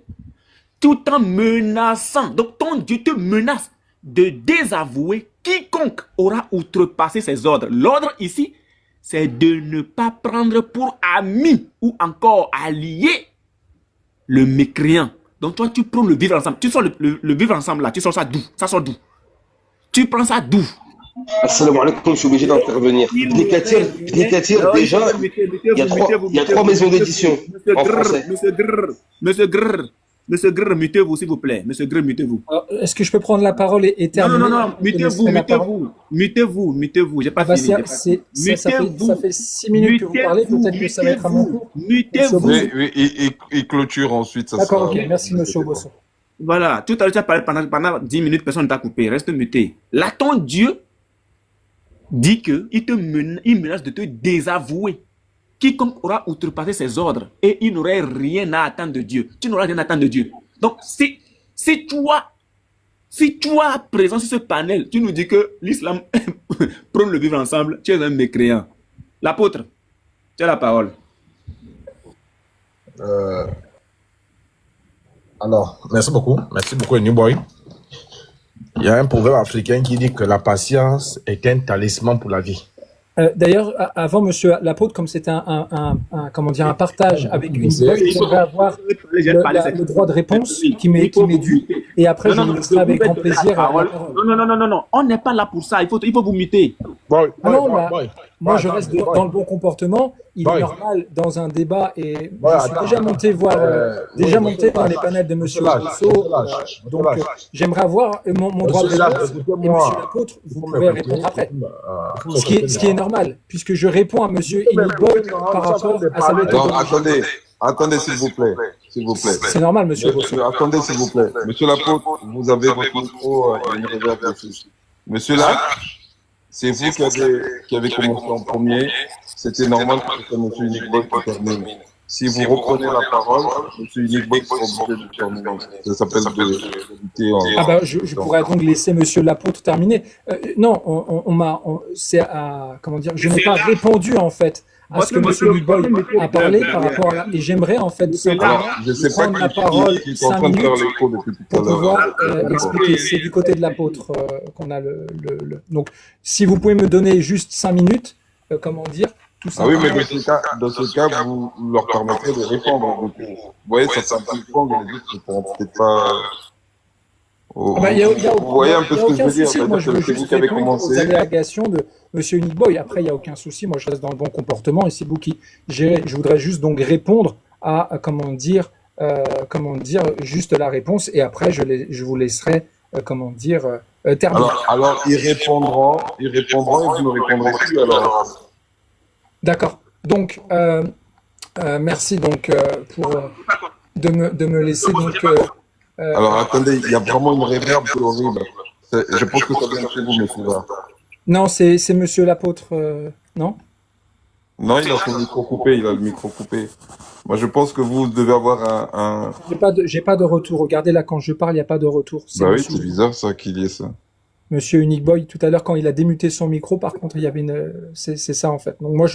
tout en menaçant. Donc ton Dieu te menace de désavouer quiconque aura outrepassé ses ordres. L'ordre ici, c'est de ne pas prendre pour ami ou encore allié le mécréant. Donc toi, tu prends le vivre ensemble. Tu sors le vivre ensemble là, tu sors ça d'où? Ça sort d'où? Tu prends ça d'où? Assalamu alaikum, je suis obligé d'intervenir. Ibn Kathir, déjà, il y a trois maisons d'édition en français. Monsieur Grrr, mutez-vous s'il vous plaît. Monsieur Grrr, mutez-vous. Est-ce que je peux prendre la parole et terminer? Non, mutez-vous. J'ai pas fini. Ça fait 6 minutes que vous parlez, peut-être que ça va être à mon tour. Mutez-vous. Oui, et clôture ensuite. D'accord, ok, merci monsieur Bosson. Voilà, tout à l'heure tu as parlé pendant 10 minutes, personne ne t'a coupé, reste muté. Là, ton Dieu dit qu'il menace de te désavouer. quiconque aura outrepassé ses ordres et il n'aurait rien à attendre de Dieu. Tu n'auras rien à attendre de Dieu. Donc, si toi, présent sur ce panel, tu nous dis que l'islam prône le vivre ensemble, tu es un mécréant. L'apôtre, tu as la parole. Alors, merci beaucoup. Merci beaucoup, New Boy. Il y a un proverbe africain qui dit que la patience est un talisman pour la vie. D'ailleurs, avant, monsieur l'apôtre, comme c'était comment dire, un partage avec une boy, j'aimerais avoir le droit de réponse qui m'est dû. Et après, je vous laisserai avec grand plaisir. Non, on n'est pas là pour ça. Il faut vous muter. Moi, je reste dans le bon comportement. Il est normal dans un débat et je suis déjà monté dans les panels de monsieur Rousseau. Donc, j'aimerais avoir mon droit de réponse. Et monsieur l'apôtre, vous pouvez répondre après. Ce qui est normal, puisque je réponds à monsieur Iniboy par rapport à sa méthodologie. Attendez, s'il vous plaît. C'est normal, monsieur Rousseau. Attendez, s'il vous plaît. Monsieur l'apôtre, vous avez votre micro, il y a une réserve aussi. Monsieur là, c'est vous qui avez commencé en premier. C'était normal que ce soit monsieur Unique-Boy qui termine. Si vous reprenez la parole, monsieur Unique-Boy sera obligé de terminer. Ça s'appelle de en... je pourrais donc laisser monsieur l'apôtre terminer. Non, comment dire, je n'ai pas répondu en fait à ce que monsieur Unique-Boy a parlé par rapport à... Et j'aimerais en fait prendre la parole 5 minutes pour pouvoir expliquer. C'est du côté de l'apôtre qu'on a Donc, si vous pouvez me donner juste 5 minutes, comment dire, tout ça. Ah oui, mais dans ce cas, vous leur permettrez de répondre. Donc, vous voyez, ça fait un peu de temps, mais les autres ne pourront peut-être pas... Vous voyez un peu ce que je veux dire. Moi, je veux juste répondre aux allégations de monsieur Unique-Boy. Après, il n'y a aucun souci. Moi, je reste dans le bon comportement et c'est vous qui gérez. Je voudrais juste donc répondre à, comment dire, juste la réponse et après, je vous laisserai, terminer. Alors, ils répondront et vous ne répondrez plus alors. D'accord. Donc, merci donc de me laisser donc. Alors attendez, il y a vraiment une réverb horrible. Je pense que ça vient chez vous, monsieur. Non, c'est monsieur l'apôtre, non? Non, il a son micro coupé, il a le micro coupé. Moi, je pense que vous devez avoir un... J'ai pas de retour. Regardez là, quand je parle, il n'y a pas de retour. Bah oui, c'est bizarre ça qu'il y ait ça. Monsieur Unique-Boy, tout à l'heure, quand il a démuté son micro, par contre, il y avait une... C'est ça, en fait. Donc moi,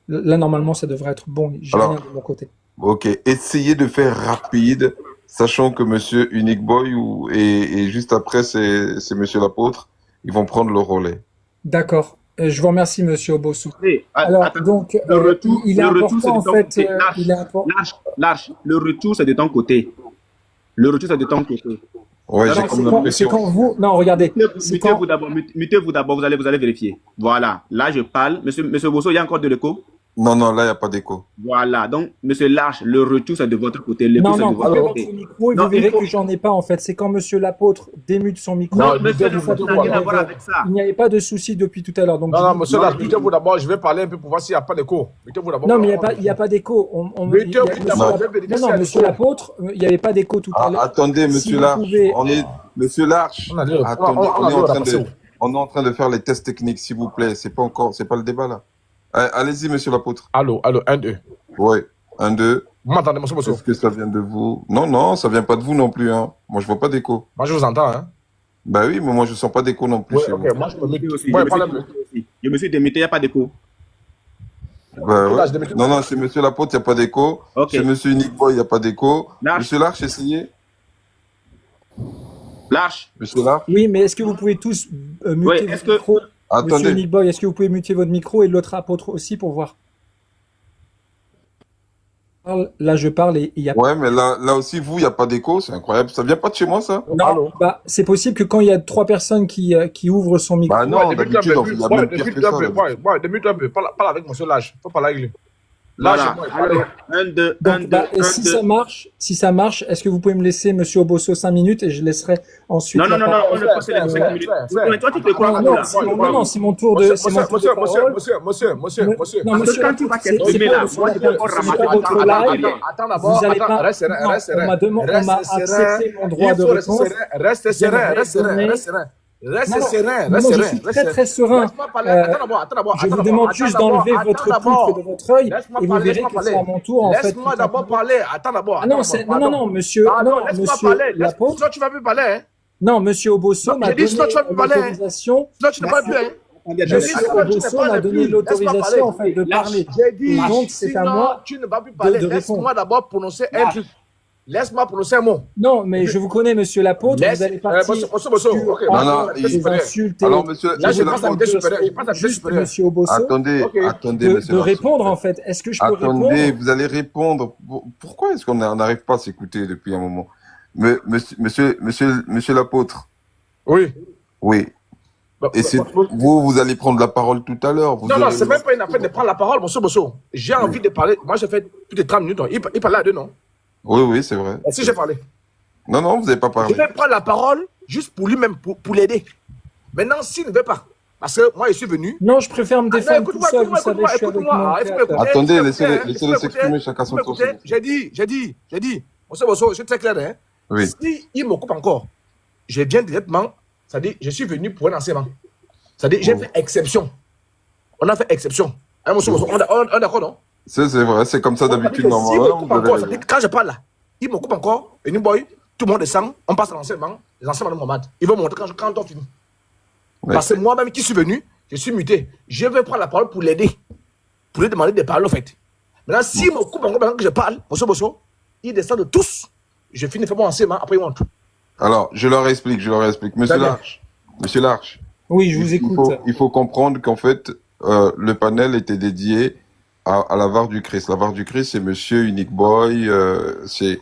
là, normalement, ça devrait être bon. J'ai rien de mon côté. Ok, essayez de faire rapide, sachant que monsieur Unique-Boy et juste après, c'est monsieur l'apôtre, ils vont prendre le relais. D'accord. Je vous remercie, monsieur Obossou. Alors, donc, il est important, en fait... Lâche, le retour, c'est de ton côté. Le retour, c'est de ton côté. Ouais, j'ai comme l'impression. C'est quand vous... Non, regardez. Mutez-vous d'abord, vous allez vérifier. Voilà, là, je parle. Monsieur Bosso, il y a encore de l'écho? Non, là, il n'y a pas d'écho. Voilà, donc, monsieur Larche, le retour, c'est de votre côté. Non, coupez votre micro et vous verrez que j'en ai pas, en fait. C'est quand monsieur l'apôtre démute son micro. Non, monsieur l'apôtre n'a rien à voir avec ça. Il n'y avait pas de souci depuis tout à l'heure. Non, monsieur Larche, mutez-vous d'abord. Je vais parler un peu pour voir s'il n'y a pas d'écho. Mutez-vous d'abord. Non, mais il n'y a pas d'écho. Non, monsieur l'apôtre, il n'y avait pas d'écho tout à l'heure. Attendez, monsieur Larche, monsieur Larche, attendez, on est en train de faire les tests techniques, s'il vous plaît. C'est pas le débat, là. Allez-y, monsieur l'apôtre. Allô, 1, 2. Oui, 1, 2. Vous m'entendez, monsieur Bosso? Est-ce que ça vient de vous? Non, ça vient pas de vous non plus. Hein. Moi, je vois pas d'écho. Moi, je vous entends. Hein. Bah oui, mais moi, je sens pas d'écho non plus. Ouais, ok, moi, je me mets aussi. Je me suis démuté, il n'y a pas d'écho. Bah, ouais. Non, chez monsieur l'apôtre, il n'y a pas d'écho. Okay. Chez monsieur Unique-Boy, il n'y a pas d'écho. Monsieur Larche, essayez. Larche. Monsieur Larche. Oui, mais est-ce que vous pouvez tous muter votre micro? Attendez. Monsieur Unique-Boy, est-ce que vous pouvez muter votre micro et l'autre apôtre aussi pour voir? Là, je parle et il y a... Ouais, mais là aussi, vous, il n'y a pas d'écho, c'est incroyable. Ça vient pas de chez moi, ça? Non, c'est possible que quand il y a 3 personnes qui ouvrent son micro... Bah non, d'habitude, il y a même pire que ça. Ouais, démute un peu. Parle avec monsieur Larche. Faut parler avec lui. Voilà. Alors, 1, 2, 1, 2, si ça marche, est-ce que vous pouvez me laisser, monsieur Obosso, 5 minutes et je laisserai ensuite... Non, on ne passe les 5 minutes. Mais toi, tu te crois non, c'est mon tour de Monsieur. Non, monsieur, quand tu vas t'exprimer là, moi, je vais ramasser votre live. Attends d'abord, reste serein. On m'a accepté mon droit de réponse. Reste serein. Reste serein, non, reste je serein. suis très très serein. Laisse-moi parler. Attends d'abord. Je vous demande juste d'enlever votre poutre de votre œil et vous verrez que c'est à mon tour en fait. Laisse-moi d'abord parler. Attends d'abord. Ah non, non, monsieur, non, monsieur l'apôtre. Sinon tu vas plus parler. Hein. Non, monsieur Obosso m'a donné l'autorisation. Sinon tu ne parles plus. Hein. Monsieur Obosso m'a donné l'autorisation en fait de parler. J'ai dit, donc c'est à moi tu ne vas plus parler. Laisse-moi d'abord prononcer un truc. Laisse-moi prononcer un mot. Non, mais je vous connais, monsieur l'apôtre. Vous allez partir sur des insultes. Alors, monsieur, là, je passe à vitesse supérieure. Monsieur Obosso. Attendez, monsieur. De répondre, en fait. Est-ce que je peux répondre? Attendez, vous allez répondre. Pourquoi est-ce qu'on n'arrive pas à s'écouter depuis un moment? Monsieur l'apôtre. Oui. Oui. Et vous allez prendre la parole tout à l'heure. Non, c'est même pas une affaire de prendre la parole, monsieur Bosso. J'ai envie de parler. Moi, j'ai fait plus de 30 minutes. Il parlait à deux, non? Oui, c'est vrai. Si j'ai parlé. Non, vous n'avez pas parlé. Je vais prendre la parole juste pour lui-même, pour l'aider. Maintenant, s'il ne veut pas, parce que moi, je suis venu. Non, je préfère me défendre tout seul, vous savez, je suis avec moi. Attendez, laissez-le s'exprimer chacun son tour. J'ai dit, monsieur Bosso, je suis très clair, hein. Oui. Si il m'occupe encore, je viens directement, c'est-à-dire, je suis venu pour un enseignement. C'est-à-dire, j'ai fait exception. On a fait exception. Hein, monsieur Bosso, on est d'accord, non? C'est vrai, c'est comme ça d'habitude, normalement. Quand je parle là, il m'occupe encore, et nous, boy, tout le monde descend, on passe à l'enseignement, les enseignements de Mohamed. Il va montrer quand on finit. Oui. Parce que moi-même qui suis venu, je suis muté. Je vais prendre la parole pour l'aider, pour lui demander de parler, en fait. Maintenant, s'il m'occupe encore pendant que je parle, monsieur Bosso, il descend de tous. Je finis, fais mon enseignement, après il monte. Alors, je leur explique. Monsieur Larche. Oui, je vous écoute. Il faut comprendre qu'en fait, le panel était dédié à la VAR du Christ. La VAR du Christ, c'est Monsieur Unique Boy, c'est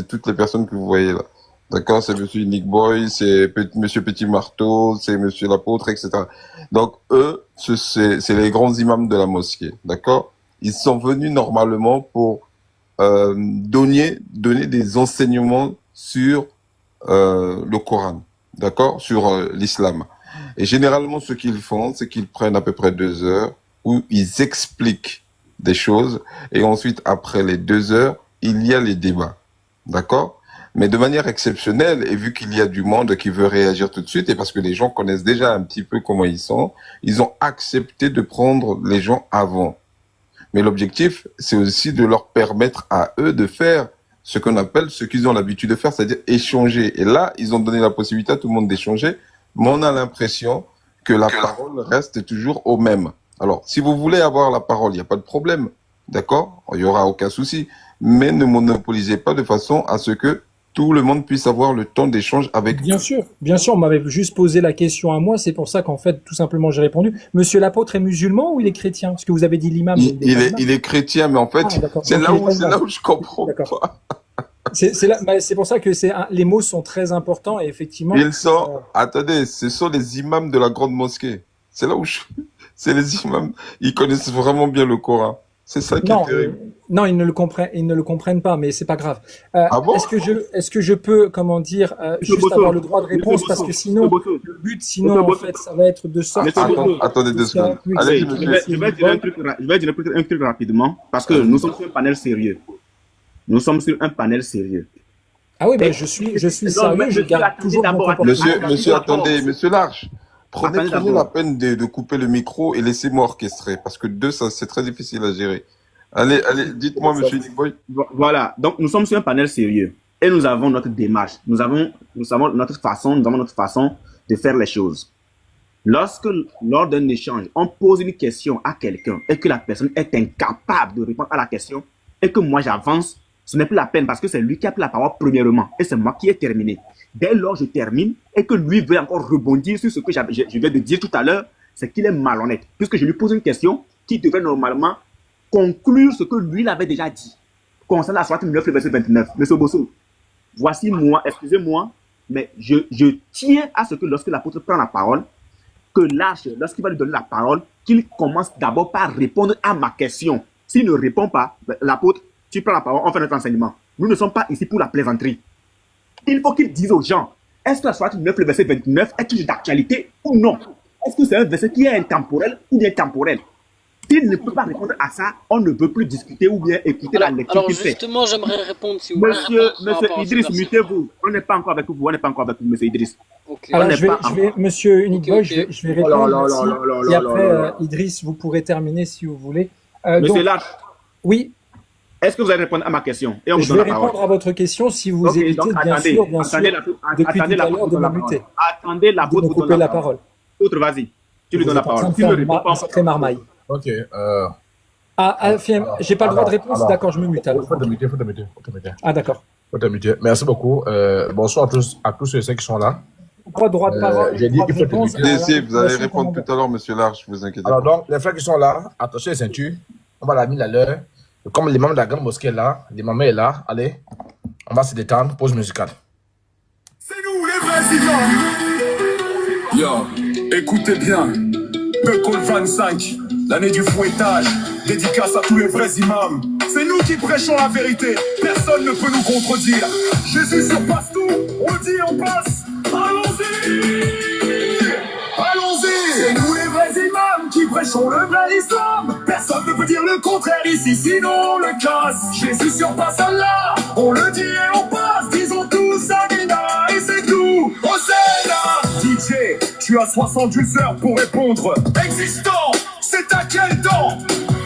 toutes les personnes que vous voyez là. D'accord, c'est Monsieur Unique Boy, c'est Monsieur Petit Marteau, c'est Monsieur l'apôtre, etc. Donc eux, c'est les grands imams de la mosquée. D'accord, ils sont venus normalement pour donner des enseignements sur le Coran, d'accord, sur l'islam. Et généralement, ce qu'ils font, c'est qu'ils prennent à peu près 2 heures où ils expliquent des choses, et ensuite, après les 2 heures, il y a les débats. D'accord? Mais de manière exceptionnelle, et vu qu'il y a du monde qui veut réagir tout de suite, et parce que les gens connaissent déjà un petit peu comment ils sont, ils ont accepté de prendre les gens avant. Mais l'objectif, c'est aussi de leur permettre à eux de faire ce qu'on appelle, ce qu'ils ont l'habitude de faire, c'est-à-dire échanger. Et là, ils ont donné la possibilité à tout le monde d'échanger, mais on a l'impression que la parole reste toujours au même. Alors, si vous voulez avoir la parole, il n'y a pas de problème, d'accord? Il n'y aura aucun souci. Mais ne monopolisez pas de façon à ce que tout le monde puisse avoir le temps d'échange avec Bien sûr, on m'avait juste posé la question à moi, c'est pour ça qu'en fait, tout simplement, j'ai répondu. Monsieur l'apôtre est musulman ou il est chrétien? Parce que vous avez dit l'imam. Il est chrétien, mais en fait, c'est là où je comprends pas. C'est pour ça que les mots sont très importants et effectivement. Attendez, ce sont les imams de la grande mosquée. C'est là où c'est les imams, ils connaissent vraiment bien le Coran. C'est ça qui est terrible. Non, ils ne le comprennent pas, mais c'est pas grave. Ah bon? Est-ce que je peux, comment dire, juste avoir le droit de réponse, parce que sinon, le but, en fait, ça va être de sortir. Attendez 2 secondes. Allez, je vais dire un truc rapidement, parce que nous sommes sur un panel sérieux. Ah oui, ben je suis sérieux, je garde toujours mon comportement. Monsieur, attendez, monsieur Larche. Prenez la peine de couper le micro et laissez-moi orchestrer, parce que 2, ça, c'est très difficile à gérer. Allez, dites-moi, monsieur Nickboy. Voilà, donc nous sommes sur un panel sérieux et nous avons notre démarche, nous avons notre façon de faire les choses. Lorsque, lors d'un échange, on pose une question à quelqu'un et que la personne est incapable de répondre à la question et que moi j'avance, ce n'est plus la peine parce que c'est lui qui a pris la parole premièrement et c'est moi qui ai terminé. Dès lors je termine et que lui veut encore rebondir sur ce que je viens de dire tout à l'heure, c'est qu'il est malhonnête. Puisque je lui pose une question qui devrait normalement conclure ce que lui l'avait déjà dit. Concernant la sourate 9, le verset 29. Monsieur Bosso, voici moi, excusez-moi, mais je tiens à ce que lorsque l'apôtre prend la parole, que lorsqu'il va lui donner la parole, qu'il commence d'abord par répondre à ma question. S'il ne répond pas, l'apôtre, tu prends la parole, on fait notre enseignement. Nous ne sommes pas ici pour la plaisanterie. Il faut qu'il dise aux gens, est-ce que la sourate 9, le verset 29 est toujours d'actualité ou non? Est-ce que c'est un verset qui est intemporel ou intemporel? S'il ne peut pas répondre à ça, on ne peut plus discuter ou bien écouter la lecture Alors qu'il fait. justement, j'aimerais répondre si vous voulez. Monsieur par rapport à Idriss, ce verset. mutez-vous. On n'est pas encore avec vous. On n'est pas encore avec vous, monsieur Idriss. Ok. Alors, n'est je vais, pas je vais, monsieur Unique Boy, ok. je vais Oh là répondre. là merci. là là Et là après, là là. Idriss, vous pourrez terminer si vous voulez. Monsieur Donc, Larche, oui, est-ce que vous allez répondre à ma question? Et on vous je donne vais la parole. répondre à votre question si vous Ok, évitez, donc bien attendez, sûr, attendez depuis attendez tout à l'heure, vous de donne me la parole. muter, Attendez, la de vôtre me vous donne couper la la parole. parole. Autre, vas-y. Tu lui Vous donnes la êtes en train parole. de Tu ne faire réponds pas. un sacré marmaille. Ok. FM, j'ai pas le droit de réponse, d'accord, je me mute alors. Faut te muter, faut te muter, faut te muter. Ah, d'accord. Faut te muter. Merci beaucoup. Bonsoir à tous ceux qui sont là. Droit de parole, j'ai dit droit de qu'il faut te réponse. muter. à la Désir, vous allez manipulation répondre commandante. tout à l'heure, monsieur Larche, vous inquiétez Alors pas. donc, les frères qui sont là, attachez les ceintures. On va la mettre à l'heure. Et comme l'imam de la grande mosquée est là, l'imam est là, allez, on va se détendre. Pause musicale. C'est nous les vrais imams. Yo, écoutez bien. Peuple 25, l'année du fouettage. Dédicace à tous les vrais imams. C'est nous qui prêchons la vérité. Personne ne peut nous contredire. Jésus surpasse tout. On le dit, on passe. Allons-y. Allons-y. C'est nous les vrais imams qui prêchons le vrai islam. Personne ne peut dire le contraire ici, sinon on le casse. Jésus surpasse Allah. On le dit et on passe. Disons tous Amina et c'est tout. Hosanna. DJ, tu as 72 heures pour répondre. Existant, c'est à quel temps?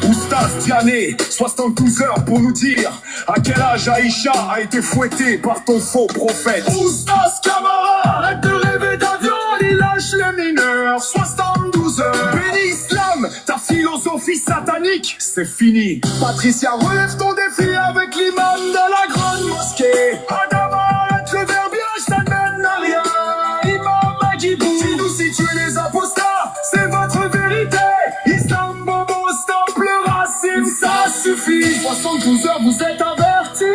Oustaz Diané, 72 heures pour nous dire à quel âge Aïcha a été fouettée par ton faux prophète. Oustaz Camara, arrête de rêver d'avion, il lâche les mineurs. 72 heures. Béni Islam, ta philosophie satanique, c'est fini. Patricia, relève ton défi avec l'imam de la grande mosquée. Adama, arrête le verbiage, ça ne mène à rien. Imam Magibou, dis-nous si tu es les apostats, c'est votre vérité. Islam, bobo, stop le racisme, ça suffit. 72 heures, vous êtes avertis.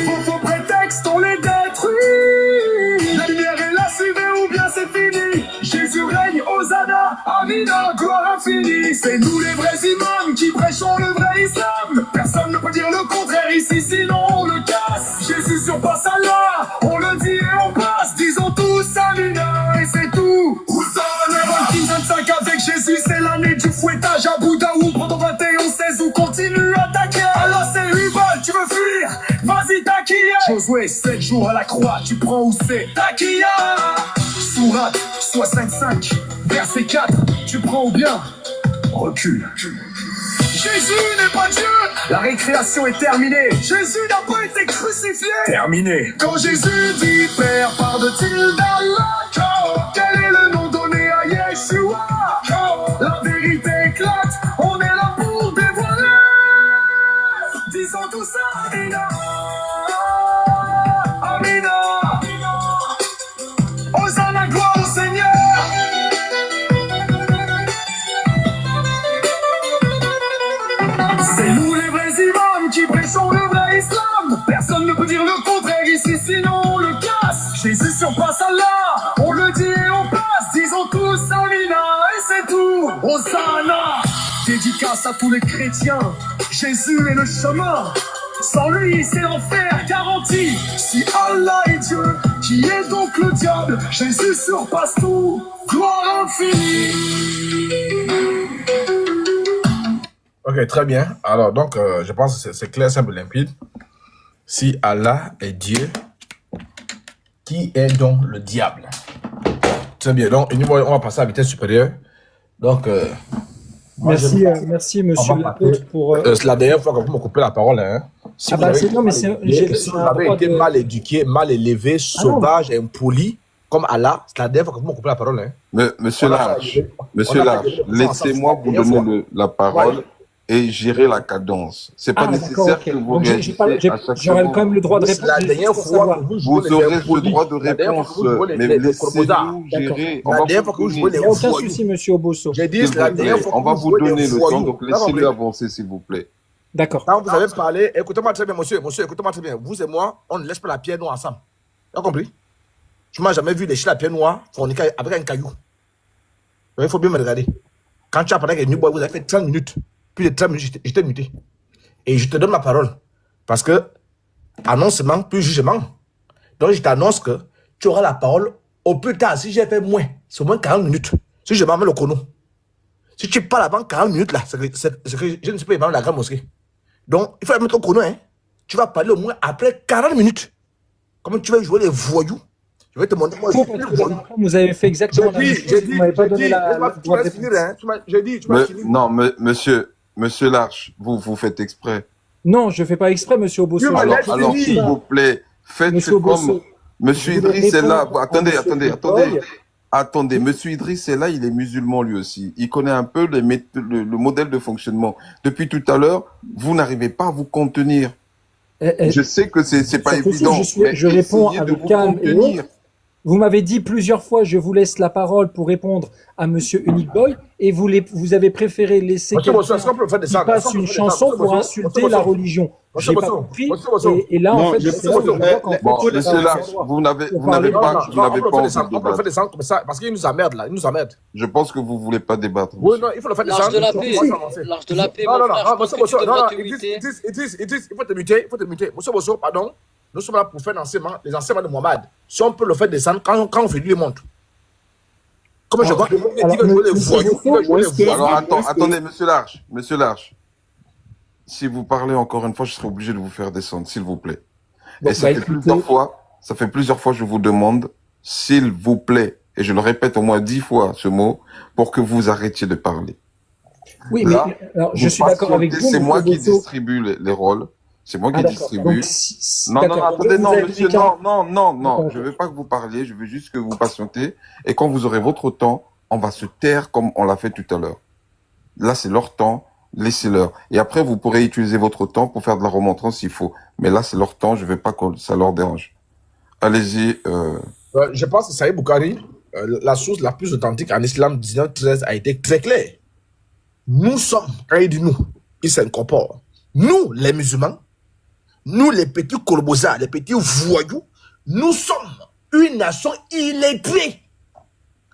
Vos faux prétextes, on les détruit. La lumière est là, suivez ou bien c'est fini. Jésus règne, Hosanna, Amina, gloire infinie. C'est nous les vrais imams qui prêchons le vrai islam. Personne ne peut dire le contraire ici, sinon on le casse. Jésus surpasse Allah, on le dit et on passe. Disons tous Amina et c'est tout. Hosanna, 25 avec Jésus, c'est l'année du fouettage. À Bouddhaou, pendant 21-16, on continue à attaquer. Allah, c'est 8 balles, tu veux fuir? Vas-y, Takia. Josué, 7 jours à la croix, tu prends où c'est? Takia. Sourate 65, verset 4, tu prends au bien? Recule. Jésus n'est pas Dieu. La récréation est terminée. Jésus n'a pas été crucifié. Terminé. Quand Jésus dit Père, pardonne-t-il d'Allah? Quel est le nom donné à Yeshua? La vérité éclate. On est là pour dévoiler. Disons tout ça, Amina. Amina. Hosanna, gloire au Seigneur. C'est nous les vrais imams qui prêchons le vrai islam. Personne ne peut dire le contraire ici, sinon on le casse. Jésus surpasse Allah, on le dit et on passe. Disons tous Amina et c'est tout. Hosanna. Dédicace à tous les chrétiens. Jésus est le chemin. Sans lui, c'est l'enfer garanti. Si Allah est Dieu, qui est donc le diable? Jésus surpasse tout. Gloire infinie. Ok, très bien. Alors, donc, je pense que c'est clair, simple, limpide. Si Allah est Dieu, qui est donc le diable? Très bien. Donc, on va passer à la vitesse supérieure. Donc, Merci, merci, monsieur l'apôtre, pour. c'est la dernière fois que vous me coupez la parole. Hein. Si vous avez, non, mais c'est si vous avez été mal éduqué, mal élevé, sauvage, impoli, comme Allah, c'est la dernière fois que vous me coupez la parole. Hein. Mais, monsieur Larche, laissez-moi vous donner la parole et gérer la cadence. C'est pas nécessaire que vous réagissez à chaque J'aurais seconde. quand même le droit de répondre. La dernière fois que Vous aurez ce droit de réponse, mais laissez-nous gérer. On La va dernière fois que vous jouez les Aucun voyous. souci, monsieur Obosso. J'ai dit, la dernière fois On va que vous jouez les donner le temps, voyous. donc laissez-le avancer, s'il vous plaît. D'accord. Quand vous avez parlé, écoutez-moi très bien, monsieur, écoutez-moi très bien. Vous et moi, on ne laisse pas la pierre noire ensemble. Tu as compris? Tu m'as jamais vu lécher la pierre noire forniquer avec un caillou. Il faut bien me regarder. Quand tu as parlé avec New Boy, vous avez fait 30 minutes. Plus de 30 minutes, j'étais muté. Et je te donne ma parole. Parce que annoncement plus jugement. Donc je t'annonce que tu auras la parole au plus tard. Si j'ai fait moins, c'est au moins 40 minutes. Si je m'en mets le chrono. Si tu parles avant 40 minutes, là, c'est que je ne suis pas imam de la grande mosquée. Donc, il faut la mettre au chrono, hein. Tu vas parler au moins après 40 minutes. Comment tu vas jouer les voyous? Je vais te montrer. Moi, vous avez fait exactement la même chose. Vous m'avez pas donné la tu vas finir, hein. Tu vas finir. Non, monsieur Larche, vous faites exprès. Non, je ne fais pas exprès, monsieur Obosso. Alors s'il vous plaît, faites comme... Monsieur Idriss est là. Attendez, monsieur Idriss est là, il est musulman lui aussi. Il connaît un peu le modèle de fonctionnement. Depuis tout à l'heure, vous n'arrivez pas à vous contenir. Je sais que c'est pas évident. Je réponds avec calme et autres. Vous m'avez dit plusieurs fois, je vous laisse la parole pour répondre à monsieur Unique Boy, et vous avez préféré laisser quelqu'un qui passe une chanson pour insulter la religion. J'ai pas compris. Et là, en fait, monsieur Larche, vous n'avez pas envie de le faire descendre comme ça, parce qu'il nous emmerde là, il nous emmerde. Je pense que vous voulez pas débattre. Oui, non, il faut le faire descendre. L'Arche de la paix, il faut te muter. Monsieur Bosso, pardon. Nous sommes là pour faire les enseignements de Mohamed. Si on peut le faire descendre, quand on fait lui, il monte. Comme je vois, il veut jouer les voyous. Alors, attendez, monsieur Larche. Si vous parlez encore une fois, je serai obligé de vous faire descendre, s'il vous plaît. Et ça fait plusieurs fois, je vous demande, s'il vous plaît, et je le répète au moins 10 fois ce mot, pour que vous arrêtiez de parler. Oui, là, mais alors, je suis d'accord avec vous. C'est moi qui distribue les rôles. C'est moi qui distribue. Non, attendez, non, monsieur, non. Je veux pas que vous parliez, je veux juste que vous patientez. Et quand vous aurez votre temps, on va se taire comme on l'a fait tout à l'heure. Là, c'est leur temps, laissez-leur. Et après, vous pourrez utiliser votre temps pour faire de la remontrance s'il faut. Mais là, c'est leur temps, je veux pas que ça leur dérange. Allez-y. Je pense que Saïd Boukari, la source la plus authentique en islam 1913 a été très claire. Nous sommes, quand il dit nous, il s'incorpore. Nous, les musulmans, nous, les petits colbosards, les petits voyous, nous sommes une nation illettrée.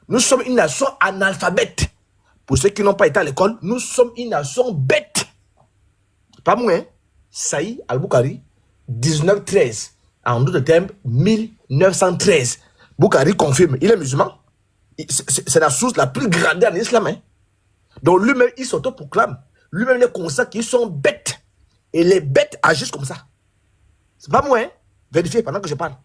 Nous sommes une nation analphabète. Pour ceux qui n'ont pas été à l'école, nous sommes une nation bête. Pas moi, hein? Saïd Al-Boukari, 1913. En d'autres termes, 1913. Boukari confirme, il est musulman. C'est la source la plus grande en islam. Hein? Donc lui-même, il s'autoproclame. Lui-même, il est conscient qu'ils sont bêtes. Et les bêtes agissent comme ça. C'est pas moi, hein? Vérifiez pendant que je parle.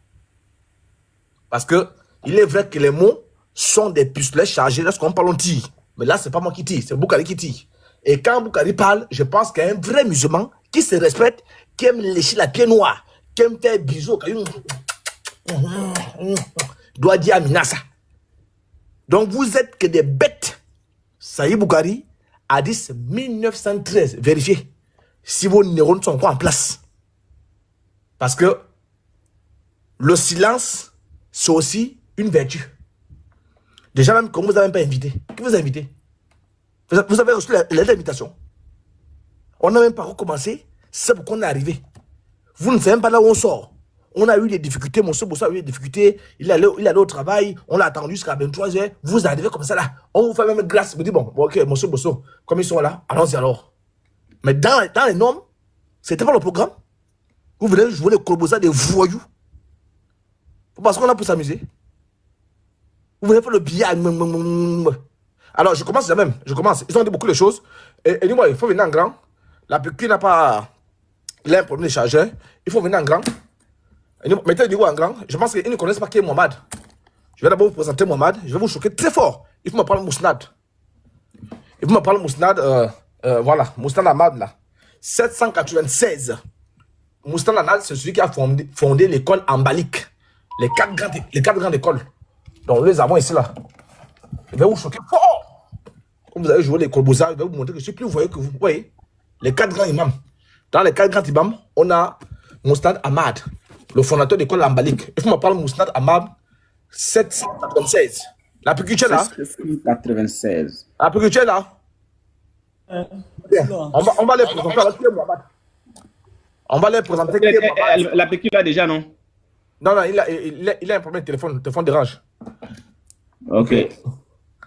Parce que il est vrai que les mots sont des pistolets chargés lorsqu'on parle, on tire. Mais là, c'est pas moi qui tire, c'est Boukari qui tire. Et quand Boukari parle, je pense qu'il y a un vrai musulman qui se respecte, qui aime lécher la pied noire, qui aime faire bisous, doit dire Aminasa. Donc vous êtes que des bêtes. Saïd Boukari a dit 1913. Vérifiez si vos neurones sont encore en place. Parce que le silence, c'est aussi une vertu. Déjà même quand vous n'avez pas invité. Qui vous a invité? Vous avez reçu l'invitation. On n'a même pas recommencé. C'est pourquoi on est arrivé. Vous ne savez même pas là où on sort. On a eu des difficultés, mon soeur Bosso a eu des difficultés. Il allait au travail. On l'a attendu jusqu'à 23h. Vous arrivez comme ça là. On vous fait même grâce. Vous dites, bon, ok, mon soeur Bosso, comme ils sont là, allons-y alors. Mais dans les normes, c'était pas le programme. Vous venez jouer les colbosas des voyous. Parce qu'on a pour s'amuser. Vous venez faire le billet. Alors, je commence déjà même. Je commence. Ils ont dit beaucoup de choses. Et dis-moi, il faut venir en grand. La PQ n'a pas... Il a un problème de chargeur. Il faut venir en grand. Mettez le niveau en grand. Je pense qu'ils ne connaissent pas qui est Mohamed. Je vais d'abord vous présenter Mohamed. Je vais vous choquer très fort. Il faut me parler Mousnad. Il faut me parler Mousnad. Voilà, Mousnad Ahmad là. 796. Mousnad Ahmad, c'est celui qui a fondé l'école Ambalik. Les quatre grandes écoles. Donc, nous les avons ici là. Je vais vous choquer fort. Comme vous avez joué les colbosards, je vais vous montrer que je suis plus voyeux que vous. Vous voyez, les 4 grands imams. Dans les 4 grands imams, on a Mousnad Ahmad, le fondateur de l'école Ambalik. Il faut me parler de Mousnad Ahmad, 796. La PQT là. 796. La PQT là. On va les présenter. On va les présenter. La PQ là déjà, non? Non, il a un problème de téléphone. Le téléphone dérange. Ok.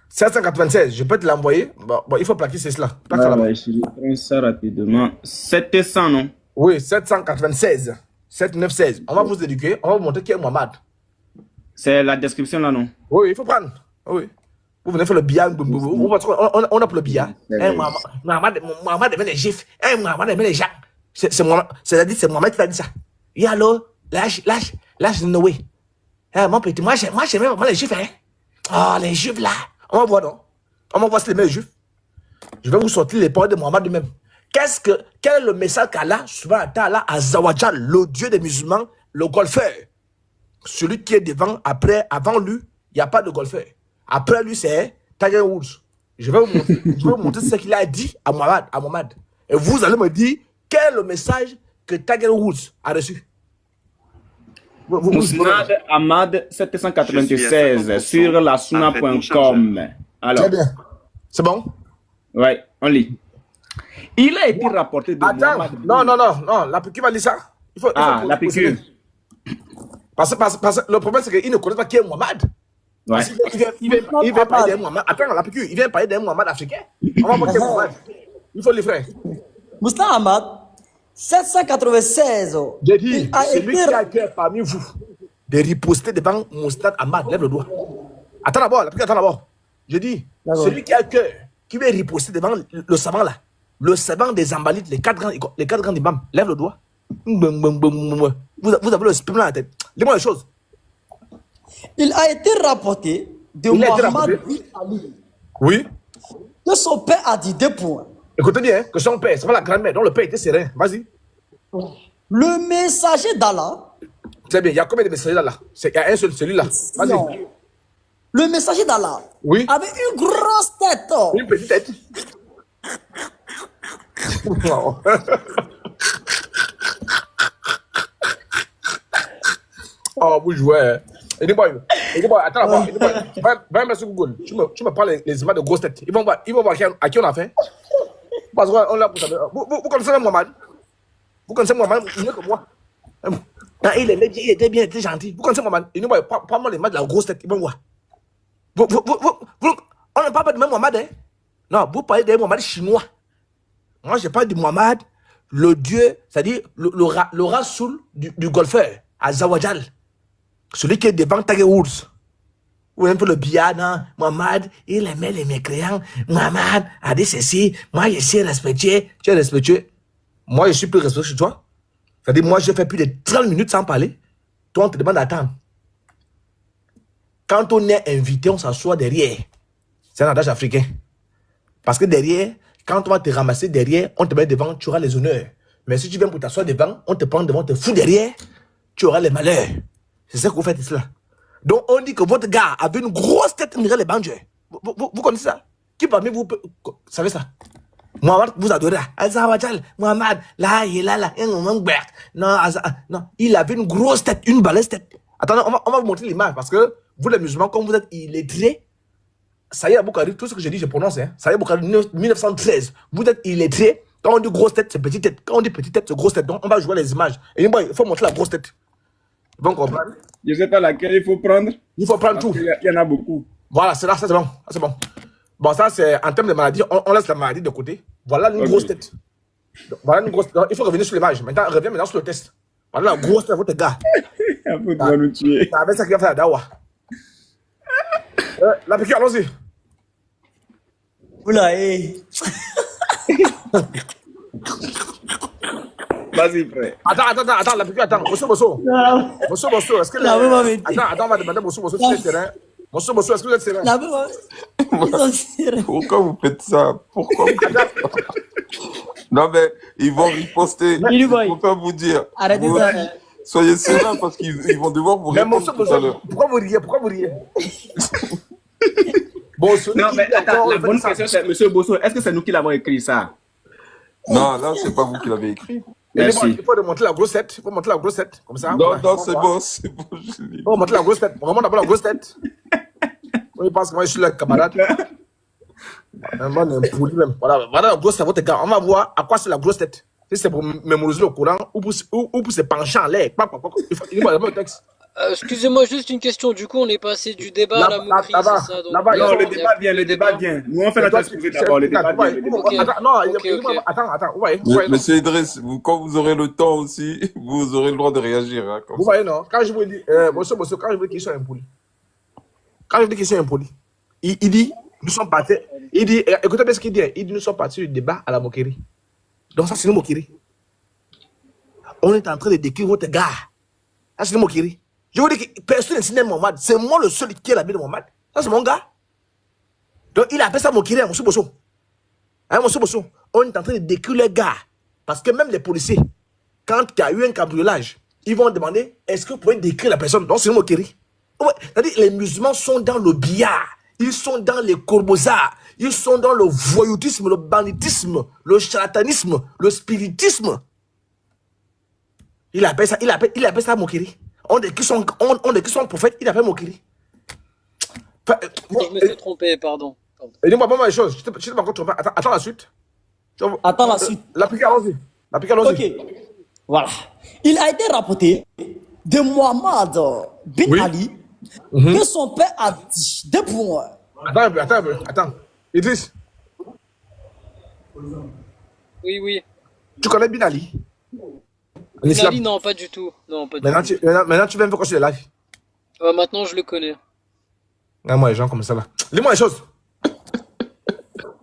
796, je peux te l'envoyer. Bon, il faut plaquer cela. Je prends ça rapidement. 700, non? Oui, 796. 796. On va vous éduquer. On va vous montrer qui est Mohamed. C'est la description là, non? Oui, il faut prendre. Oui. Vous venez faire le billard. On a pour le billard. Mohamed aimait les gifs. Mohamed aimait les gens. C'est-à-dire, c'est Mohamed qui t'a dit ça. Et alors, lâche Noé. Mon petit, moi j'aimais vraiment les juifs. Hein. Oh, les juifs là. On va voir, non? On va voir si les mêmes juifs. Je vais vous sortir les paroles de Mohamed lui-même. Quel est le message qu'Allah, souvent Allah, Azawajal, le Dieu des musulmans, le golfeur? Celui qui est devant, avant lui, il n'y a pas de golfeur. Après lui, c'est Tiger Woods. Je vais vous montrer ce qu'il a dit à Mohamed. Et vous allez me dire quel est le message que Tiger Woods a reçu. Mousnad Ahmad 796 sur lasuna.com. Alors, très bien. C'est bon? Ouais, on lit. Il a été rapporté de Attends, non, la PQ m'a dit ça. La PQ. Parce que le problème, c'est qu'il ne connaît pas qui est Mohamed. Ouais. Il vient parler d'un Mohamed. Attends, la PQ, il vient parler d'un Mohamed africain. On va voir qui est Mohamed. Il faut les frères. Mousnad Ahmad 796. J'ai dit, celui qui a cœur parmi vous de riposter devant Mousnad Ahmad, lève le doigt. Attends d'abord, la PQ, attends d'abord. Je dis, celui qui a cœur, qui veut riposter devant le savant là, le savant des Ambalites, les quatre grands imams, lève le doigt. Vous avez le sperme dans la tête. Dis-moi les choses. Il a été rapporté de Mohamed Ali. Oui. Que son père a dit 2 points. Écoutez bien, que son père, c'est pas la grand-mère, dont le père était serein. Vas-y. Le messager d'Allah. Très bien, il y a combien de messagers là? Il y a un seul, celui-là. Vas-y. Le messager d'Allah avait une grosse tête. Une petite tête. Oh, vous jouez. Eddie Boy, attends d'abord. Va mettre sur Google. Tu me parles les images de grosses têtes. Ils vont voir à qui on a fait. Parce qu'on l'a pour ça. Vous connaissez Mohamed? Vous connaissez Mohamed mieux que moi? Il était bien, il était gentil. Vous connaissez Mohamed? Eddie Boy, parle-moi les images de la grosse tête. Ils vont voir. On ne parle pas de même Mohamed, hein? Non, vous parlez de Mohamed chinois. Moi, je parle de Mohamed, le dieu, c'est-à-dire le rasoul du golfeur, Azawajal. Celui qui est devant Tiger Woods. Ou un peu le billard, non? Mohamed, il aimait les mécréants. Mohamed a dit ceci. Moi, je suis respectueux. Tu es respectueux. Moi, je suis plus respectueux que toi. C'est-à-dire, moi, je fais plus de 30 minutes sans parler. Toi, on te demande d'attendre. Quand on est invité, on s'assoit derrière. C'est un adage africain. Parce que derrière, quand on va te ramasser derrière, on te met devant, tu auras les honneurs. Mais si tu viens pour t'asseoir devant, on te prend devant, on te fout derrière, tu auras les malheurs. C'est ça que vous faites ici là. Donc on dit que votre gars avait une grosse tête, on dirait les bandits. Vous connaissez ça? Qui parmi vous savez ça? Mohamed vous adorez. Azawajal, Mohamed, là, il est là, non, il avait une grosse tête, une balèze tête. Attendez, on va vous montrer l'image parce que vous les musulmans, comme vous êtes illettrés, ça y est, Aboukari, tout ce que je dis, je prononce. Hein. Ça y est, Aboukari, 1913. Vous êtes illettrés. Quand on dit grosse tête, c'est petite tête. Quand on dit petite tête, c'est grosse tête. Donc, on va jouer les images. Et il faut montrer la grosse tête. Ils vont comprendre. Je ne sais pas laquelle il faut prendre. Il faut prendre tout. Il y en a beaucoup. Voilà, c'est là, ça c'est bon. Ça, c'est bon. Bon, ça, c'est en termes de maladie. On laisse la maladie de côté. Voilà une grosse tête. Voilà une grosse tête. Il faut revenir sur l'image. Maintenant, reviens maintenant sur le test. Voilà la grosse tête de votre gars. Il faut nous tuer. C'est avec ça qu'il va faire la dawa. La piqûre, allons-y. Oula, Vas-y, frère. Attends, la piqûre, attends. Bosso, est-ce que... Attends, on va demander Bosso, si vous êtes serein. Bosso, est-ce que vous êtes serein? Pourquoi vous faites ça? Pourquoi vous faites ça? Non, mais ils vont riposter. Il faut pas vous dire. Arrêtez ça. Soyez serein parce qu'ils vont devoir vous répondre tout à l'heure. Pourquoi vous riez? Bon, non, mais attends, la bonne question, c'est, monsieur Bosso, est-ce que c'est nous qui l'avons écrit ça? Non, là, c'est pas vous qui l'avez écrit. Merci. Il faut montrer la grosse tête. Il faut montrer la grosse tête. Comme ça. Non, c'est bon. Il faut montrer la grosse tête. On va montrer d'abord la grosse tête. Oui, parce que moi, je suis là, camarade. Voilà la grosse tête, votre gars. On va voir à quoi c'est la grosse tête. Si c'est pour mémoriser le Coran ou pour se pencher en l'air. Il faut le texte. Excusez-moi, juste une question. Du coup, on est passé du débat à la moquerie, c'est ça? Donc, non, le débat vient. Nous, on fait notre exposé d'abord. Le débat vient. Attends. Monsieur Idriss, quand vous aurez le temps aussi, vous aurez le droit de réagir. Hein, vous voyez, non? Quand je vous dis, Bosso, quand je vous dis qu'ils sont impolis. Il dit, nous sommes partis. Il dit, écoutez bien ce qu'il dit. Il dit, nous sommes partis du débat à la moquerie. Donc ça, c'est une moquerie. On est en train de décrire votre gars. Ça, c'est une moquerie. Je vous dis que personne n'est signé Mohamed. C'est moi le seul qui est l'habit de Mohamed. Ça, c'est mon gars. Donc il appelle ça moquerie à Monsieur Bosso. Hein, Monsieur Bosso, on est en train de décrire les gars. Parce que même les policiers, quand il y a eu un cambriolage, ils vont demander, est-ce que vous pouvez décrire la personne? Donc c'est une moquerie. Ouais, c'est-à-dire les musulmans sont dans le billard, ils sont dans les corbozards, ils sont dans le voyoutisme, le banditisme, le charlatanisme, le spiritisme. Il appelle ça moquerie. On dit qu'ils sont prophètes, il appelle moquerie. Enfin, Je me suis trompé, pardon. Et dis-moi pas mal de choses. Je t'ai pas encore trompé. Attends la suite. Attends la suite. L'appliquer, allons-y. Ok. Voilà. Il a été rapporté de Mohamed bin Ali que son père a dit deux points. Attends. Idriss. Oui. Tu connais Bin Ali? Bin Ali, non, pas du tout. Non, pas du tout. Maintenant, tu viens me faire quoi sur les lives? Maintenant, je le connais. Ah, moi, les gens comme ça là. Dis-moi les choses.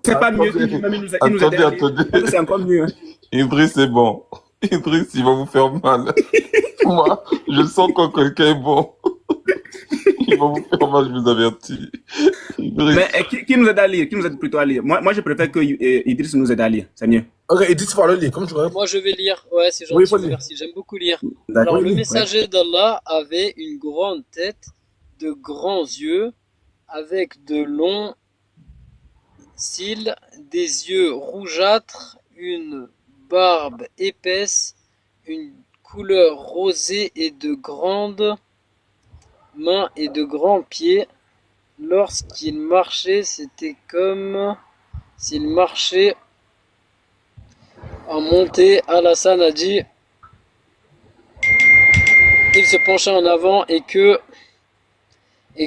C'est pas mieux. Attendez. C'est encore mieux. Idriss, c'est bon. Idriss, il va vous faire mal. Moi, je sens quand quelqu'un est bon. Il va vous faire mal, je vous avertis. Mais qui nous aide à lire? Qui nous aide plutôt à lire? Moi, je préfère que Idriss nous aide à lire. C'est mieux. Ok, Idriss, il faut le lire. Comment tu veux? Moi, je vais lire. Ouais, c'est gentil. Oui, merci. J'aime beaucoup lire. Alors, le messager d'Allah avait une grande tête, de grands yeux, avec de longs cils, des yeux rougeâtres, une barbe épaisse, une couleur rosée et de grandes mains et de grands pieds. Lorsqu'il marchait, c'était comme s'il marchait en montée. Al-Hassan a dit, il se penchait en avant et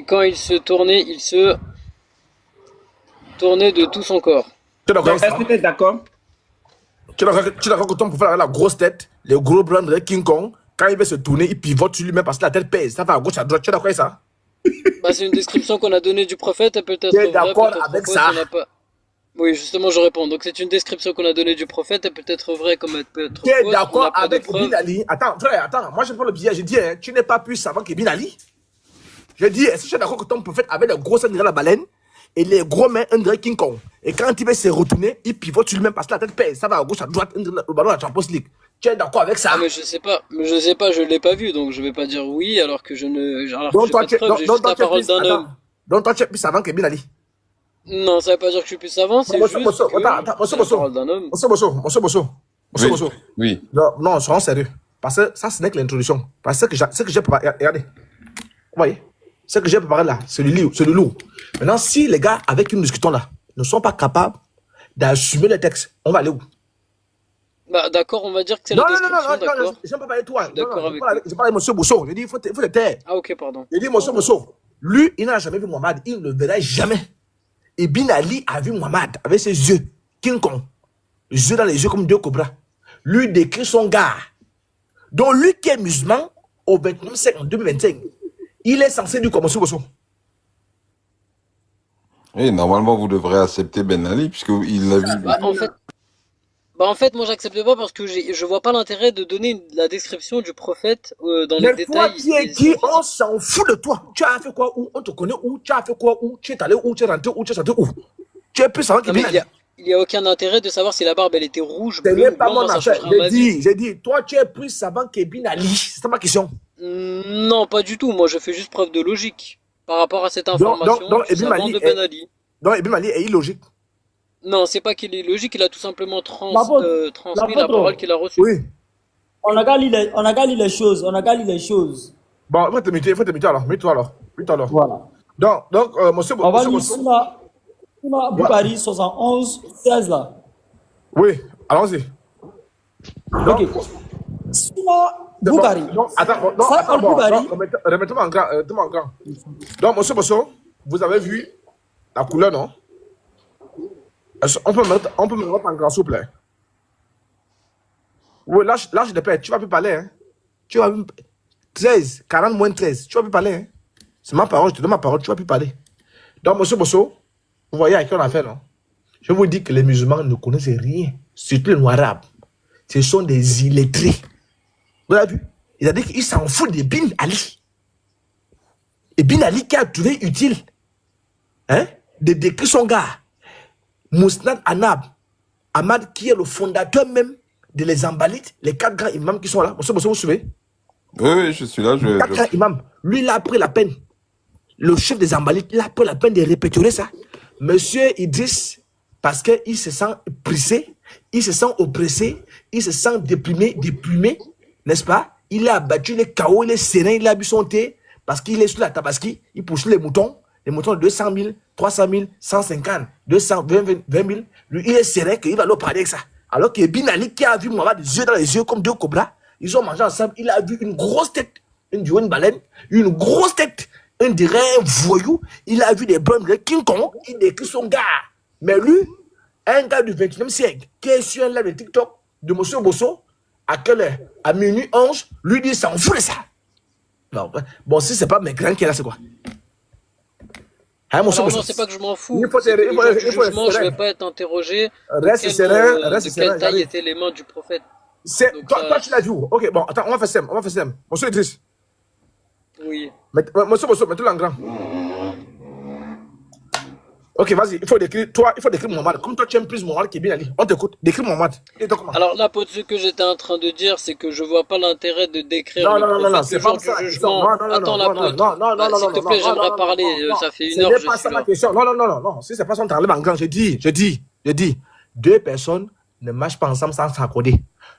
quand il se tournait de tout son corps. Est-ce que tu es d'accord? Tu es d'accord que ton prophète avait la grosse tête, les gros bras de King Kong, quand il va se tourner, il pivote sur lui-même parce que la tête pèse. Ça va à gauche, à droite. Tu es d'accord avec ça? C'est une description qu'on a donnée du prophète, peut-être. Tu es d'accord avec ça? Oui, justement, je réponds. Donc, c'est une description qu'on a donnée du prophète, et peut-être vraie comme elle peut être fausse. Tu es d'accord avec Bin Ali? Attends, moi je prends le billet, j'ai dit, hein, tu n'es pas plus savant que Bin Ali? J'ai dit, est-ce que tu es d'accord que ton prophète avait les grosses mains de la baleine et les gros mains de King Kong? Et quand il va se retourner, il pivote sur lui-même parce que la tête pèse. Ça va à gauche, à droite, le ballon de la Champions League. Tu es d'accord avec ça? Mais je sais pas, je l'ai pas vu, donc je vais pas dire oui alors que je ne. Alors donc que j'ai pas de preuve, j'ai juste la parole d'un homme. Donc toi tu es plus savant que Bin Ali? Non, ça veut pas dire que je suis plus savant, c'est juste que la parole d'un homme. Monsieur Bosso. Oui. Non, soyons sérieux. Parce que ça, ce n'est que l'introduction. Parce que ce que j'ai préparé, regardez. Vous voyez? Ce que j'ai préparé là, c'est le lourd. Maintenant, si les gars avec qui nous discutons là ne sont pas capables d'assumer le texte, on va aller où? D'accord, on va dire que c'est la description, d'accord. Non, je n'ai pas parlé de toi. D'accord avec je parle de monsieur Bosso. Je dis, il faut le taire. Ah, ok, pardon. Je dis, monsieur Bosso, lui, il n'a jamais vu Mohamed. Il ne le verra jamais. Et Bin Ali a vu Mohamed avec ses yeux. King Kong. Les yeux dans les yeux comme deux cobras. Lui décrit son gars. Donc, lui qui est musulman, au 29e siècle, en 2025, il est censé dire comme monsieur Bosso. Et normalement, vous devrez accepter Ben Ali, puisqu'il l'a vu. En fait, moi, j'accepte pas parce que je vois pas l'intérêt de donner la description du prophète dans les détails. Mais toi qui es qui, on s'en fout de toi. Tu as fait quoi où? On te connaît où? Tu as fait quoi où? Tu es allé où? Tu es rentré où? Tu es sorti où? Tu es plus savant que Bin Ali. Il n'y a aucun intérêt de savoir si la barbe, elle était rouge, bleue, ou blanche. Pas mon affaire. J'ai dit, toi, tu es plus savant que Bin Ali. C'est ma question. Non, pas du tout. Moi, je fais juste preuve de logique par rapport à cette information. Donc, Bin Ali est illogique. Non, c'est pas qu'il est logique, il a tout simplement transmis la parole qu'il a reçue. Oui. On a qu'à lire les choses. Bon, il faut te muter alors. Mets-toi alors. Voilà. Donc, monsieur on va lire Souna Boukari 71, 16 là. Oui, allons-y. Ok. Souna Boukari. Attends, remettez-moi en grand. Donc, monsieur Bosso, vous avez vu la couleur, non? On peut me mettre en grand, s'il vous plaît. Oui, lâche de paix. Tu vas plus parler. Hein. Tu vas plus... 13, 40 moins 13. Tu vas plus parler. Hein. C'est ma parole, je te donne ma parole. Tu vas plus parler. Donc, monsieur Bosso, vous voyez à qui on a affaire, non? Je vous dis que les musulmans ne connaissent rien, surtout les noirs arabes. Ce sont des illettrés. Vous avez vu? Il a dit qu'il s'en fout de Bin Ali. Et Bin Ali qui a trouvé utile de décrire son gars, Mousnad Ahmad, qui est le fondateur même de les Ambalites, les 4 grands imams qui sont là. Monsieur, vous vous souvenez? Oui, je suis là. 4 grands imams. Lui, il a pris la peine. Le chef des Ambalites, il a pris la peine de répéter ça. Monsieur Idriss, parce qu'il se sent pressé, il se sent oppressé, il se sent déprimé, n'est-ce pas? Il a abattu les chaos, il est serein, il a bu son thé, parce qu'il est sur la tabaski, il pousse les moutons de 200 000, 300 000, 150, 200, 20 000. Lui, il est serein qu'il va leur parler avec ça. Alors que Bin Ali, qui a vu Mohamed des yeux dans les yeux comme deux cobras, ils ont mangé ensemble, il a vu une grosse tête, une baleine, une grosse tête, un dirait un voyou, il a vu des blancs de King Kong, il décrit son gars. Mais lui, un gars du 21e siècle, qui est sur un live de TikTok de Monsieur Bosso, à quelle heure? À minuit 11, lui dit, s'en fout de ça. Bon, si c'est pas mes grands qui est là, c'est quoi? Hein, non, c'est pas que je m'en fous. Je vais pas être interrogé. Reste serein. De quelle taille étaient les mains du prophète? Toi, tu l'as vu où? Ok, bon, attends, on va faire ça. Monsieur Idriss. Oui. Monsieur Bosso, mets-le en grand. Ok, vas-y, il faut décrire Mohamed. Comme toi, tu aimes plus Mohamed qu'Ibn Ali. On t'écoute. Décris Mohamed. Alors là, pour ce que j'étais en train de dire, c'est que je vois pas l'intérêt de décrire non, c'est pas ça. Attends, l'apôtre. S'il te plaît, j'aimerais parler. Ça fait 1 heure que je suis là. Question. Non. Si c'est pas ça, on t'enlève en grand. Je dis. 2 personnes ne marchent pas ensemble sans s'accorder.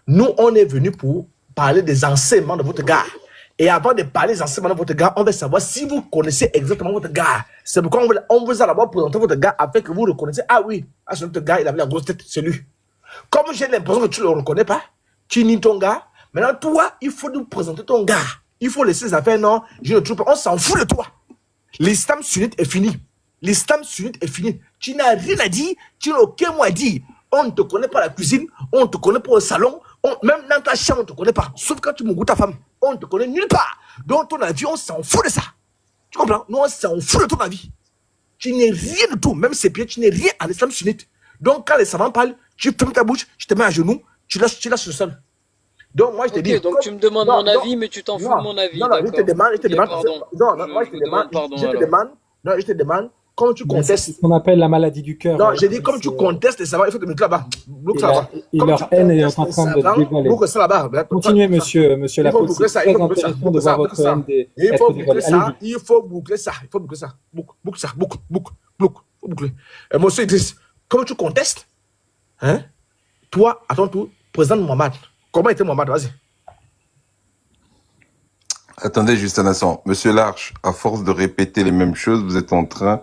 Nous, on est venus pour parler des enseignements de votre gars. Et avant de parler des enseignements de votre gars, on veut savoir si vous connaissez exactement votre gars. C'est pourquoi on vous a d'abord présenté votre gars afin que vous le connaissez. Ah oui, c'est notre gars, il avait la grosse tête, c'est lui. Comme j'ai l'impression que tu ne le reconnais pas, tu nies ton gars. Maintenant, toi, il faut nous présenter ton gars. Il faut laisser les affaires, non, je ne trouve pas. On s'en fout de toi. L'islam sunnite est fini. Tu n'as rien à dire, tu n'as aucun mot à dire. On ne te connaît pas à la cuisine, on ne te connaît pas au salon, même dans ta chambre, on ne te connaît pas. Sauf quand tu me ta femme, on ne te connaît nulle part. Donc ton avis, on s'en fout de ça. Tu comprends? Nous, on s'en fout de ton avis. Tu n'es rien de tout, même ses pieds, tu n'es rien à l'islam sunnite. Donc quand les savants parlent, tu fermes ta bouche, tu te mets à genoux, tu lâches le sol. Donc moi, je te dis... donc tu me demandes mon avis, mais tu t'en fous de mon avis. Non, je te demande, comme tu contestes. C'est ce qu'on appelle la maladie du cœur. Non, j'ai dit, comme tu contestes les savants, il faut te mettre là-bas. Et leur haine est en train de dévoiler. Continuez, monsieur l'apôtre. C'est très intéressant de voir votre haine être dévoilée. Il faut boucler ça. Boucler. Monsieur Idriss, comme tu contestes, toi, à ton tour, présente Mohamed. Comment était Mohamed? Vas-y. Attendez juste un instant. Monsieur Larche, à force de répéter les mêmes choses, vous êtes en train...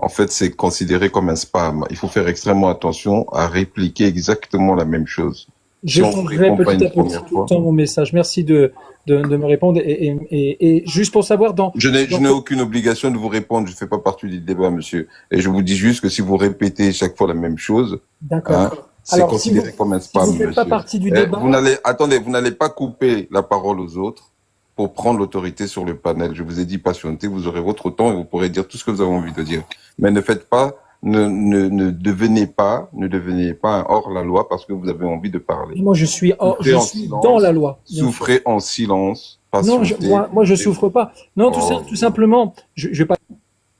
En fait, c'est considéré comme un spam. Il faut faire extrêmement attention à répliquer exactement la même chose. Je répondrai petit à petit tout le temps mon message. Merci de me répondre. Et juste pour savoir... Je n'ai aucune obligation de vous répondre. Je ne fais pas partie du débat, monsieur. Et je vous dis juste que si vous répétez chaque fois la même chose... D'accord. C'est considéré comme un spam, si vous ne faites pas partie du débat... vous n'allez pas couper la parole aux autres pour prendre l'autorité sur le panel. Je vous ai dit patientez, vous aurez votre temps et vous pourrez dire tout ce que vous avez envie de dire. Mais ne faites pas, ne devenez pas un hors-la-loi parce que vous avez envie de parler. Moi, je suis dans la loi. Souffrez en silence. Non, moi, je souffre pas. Non, tout simplement, je vais pas...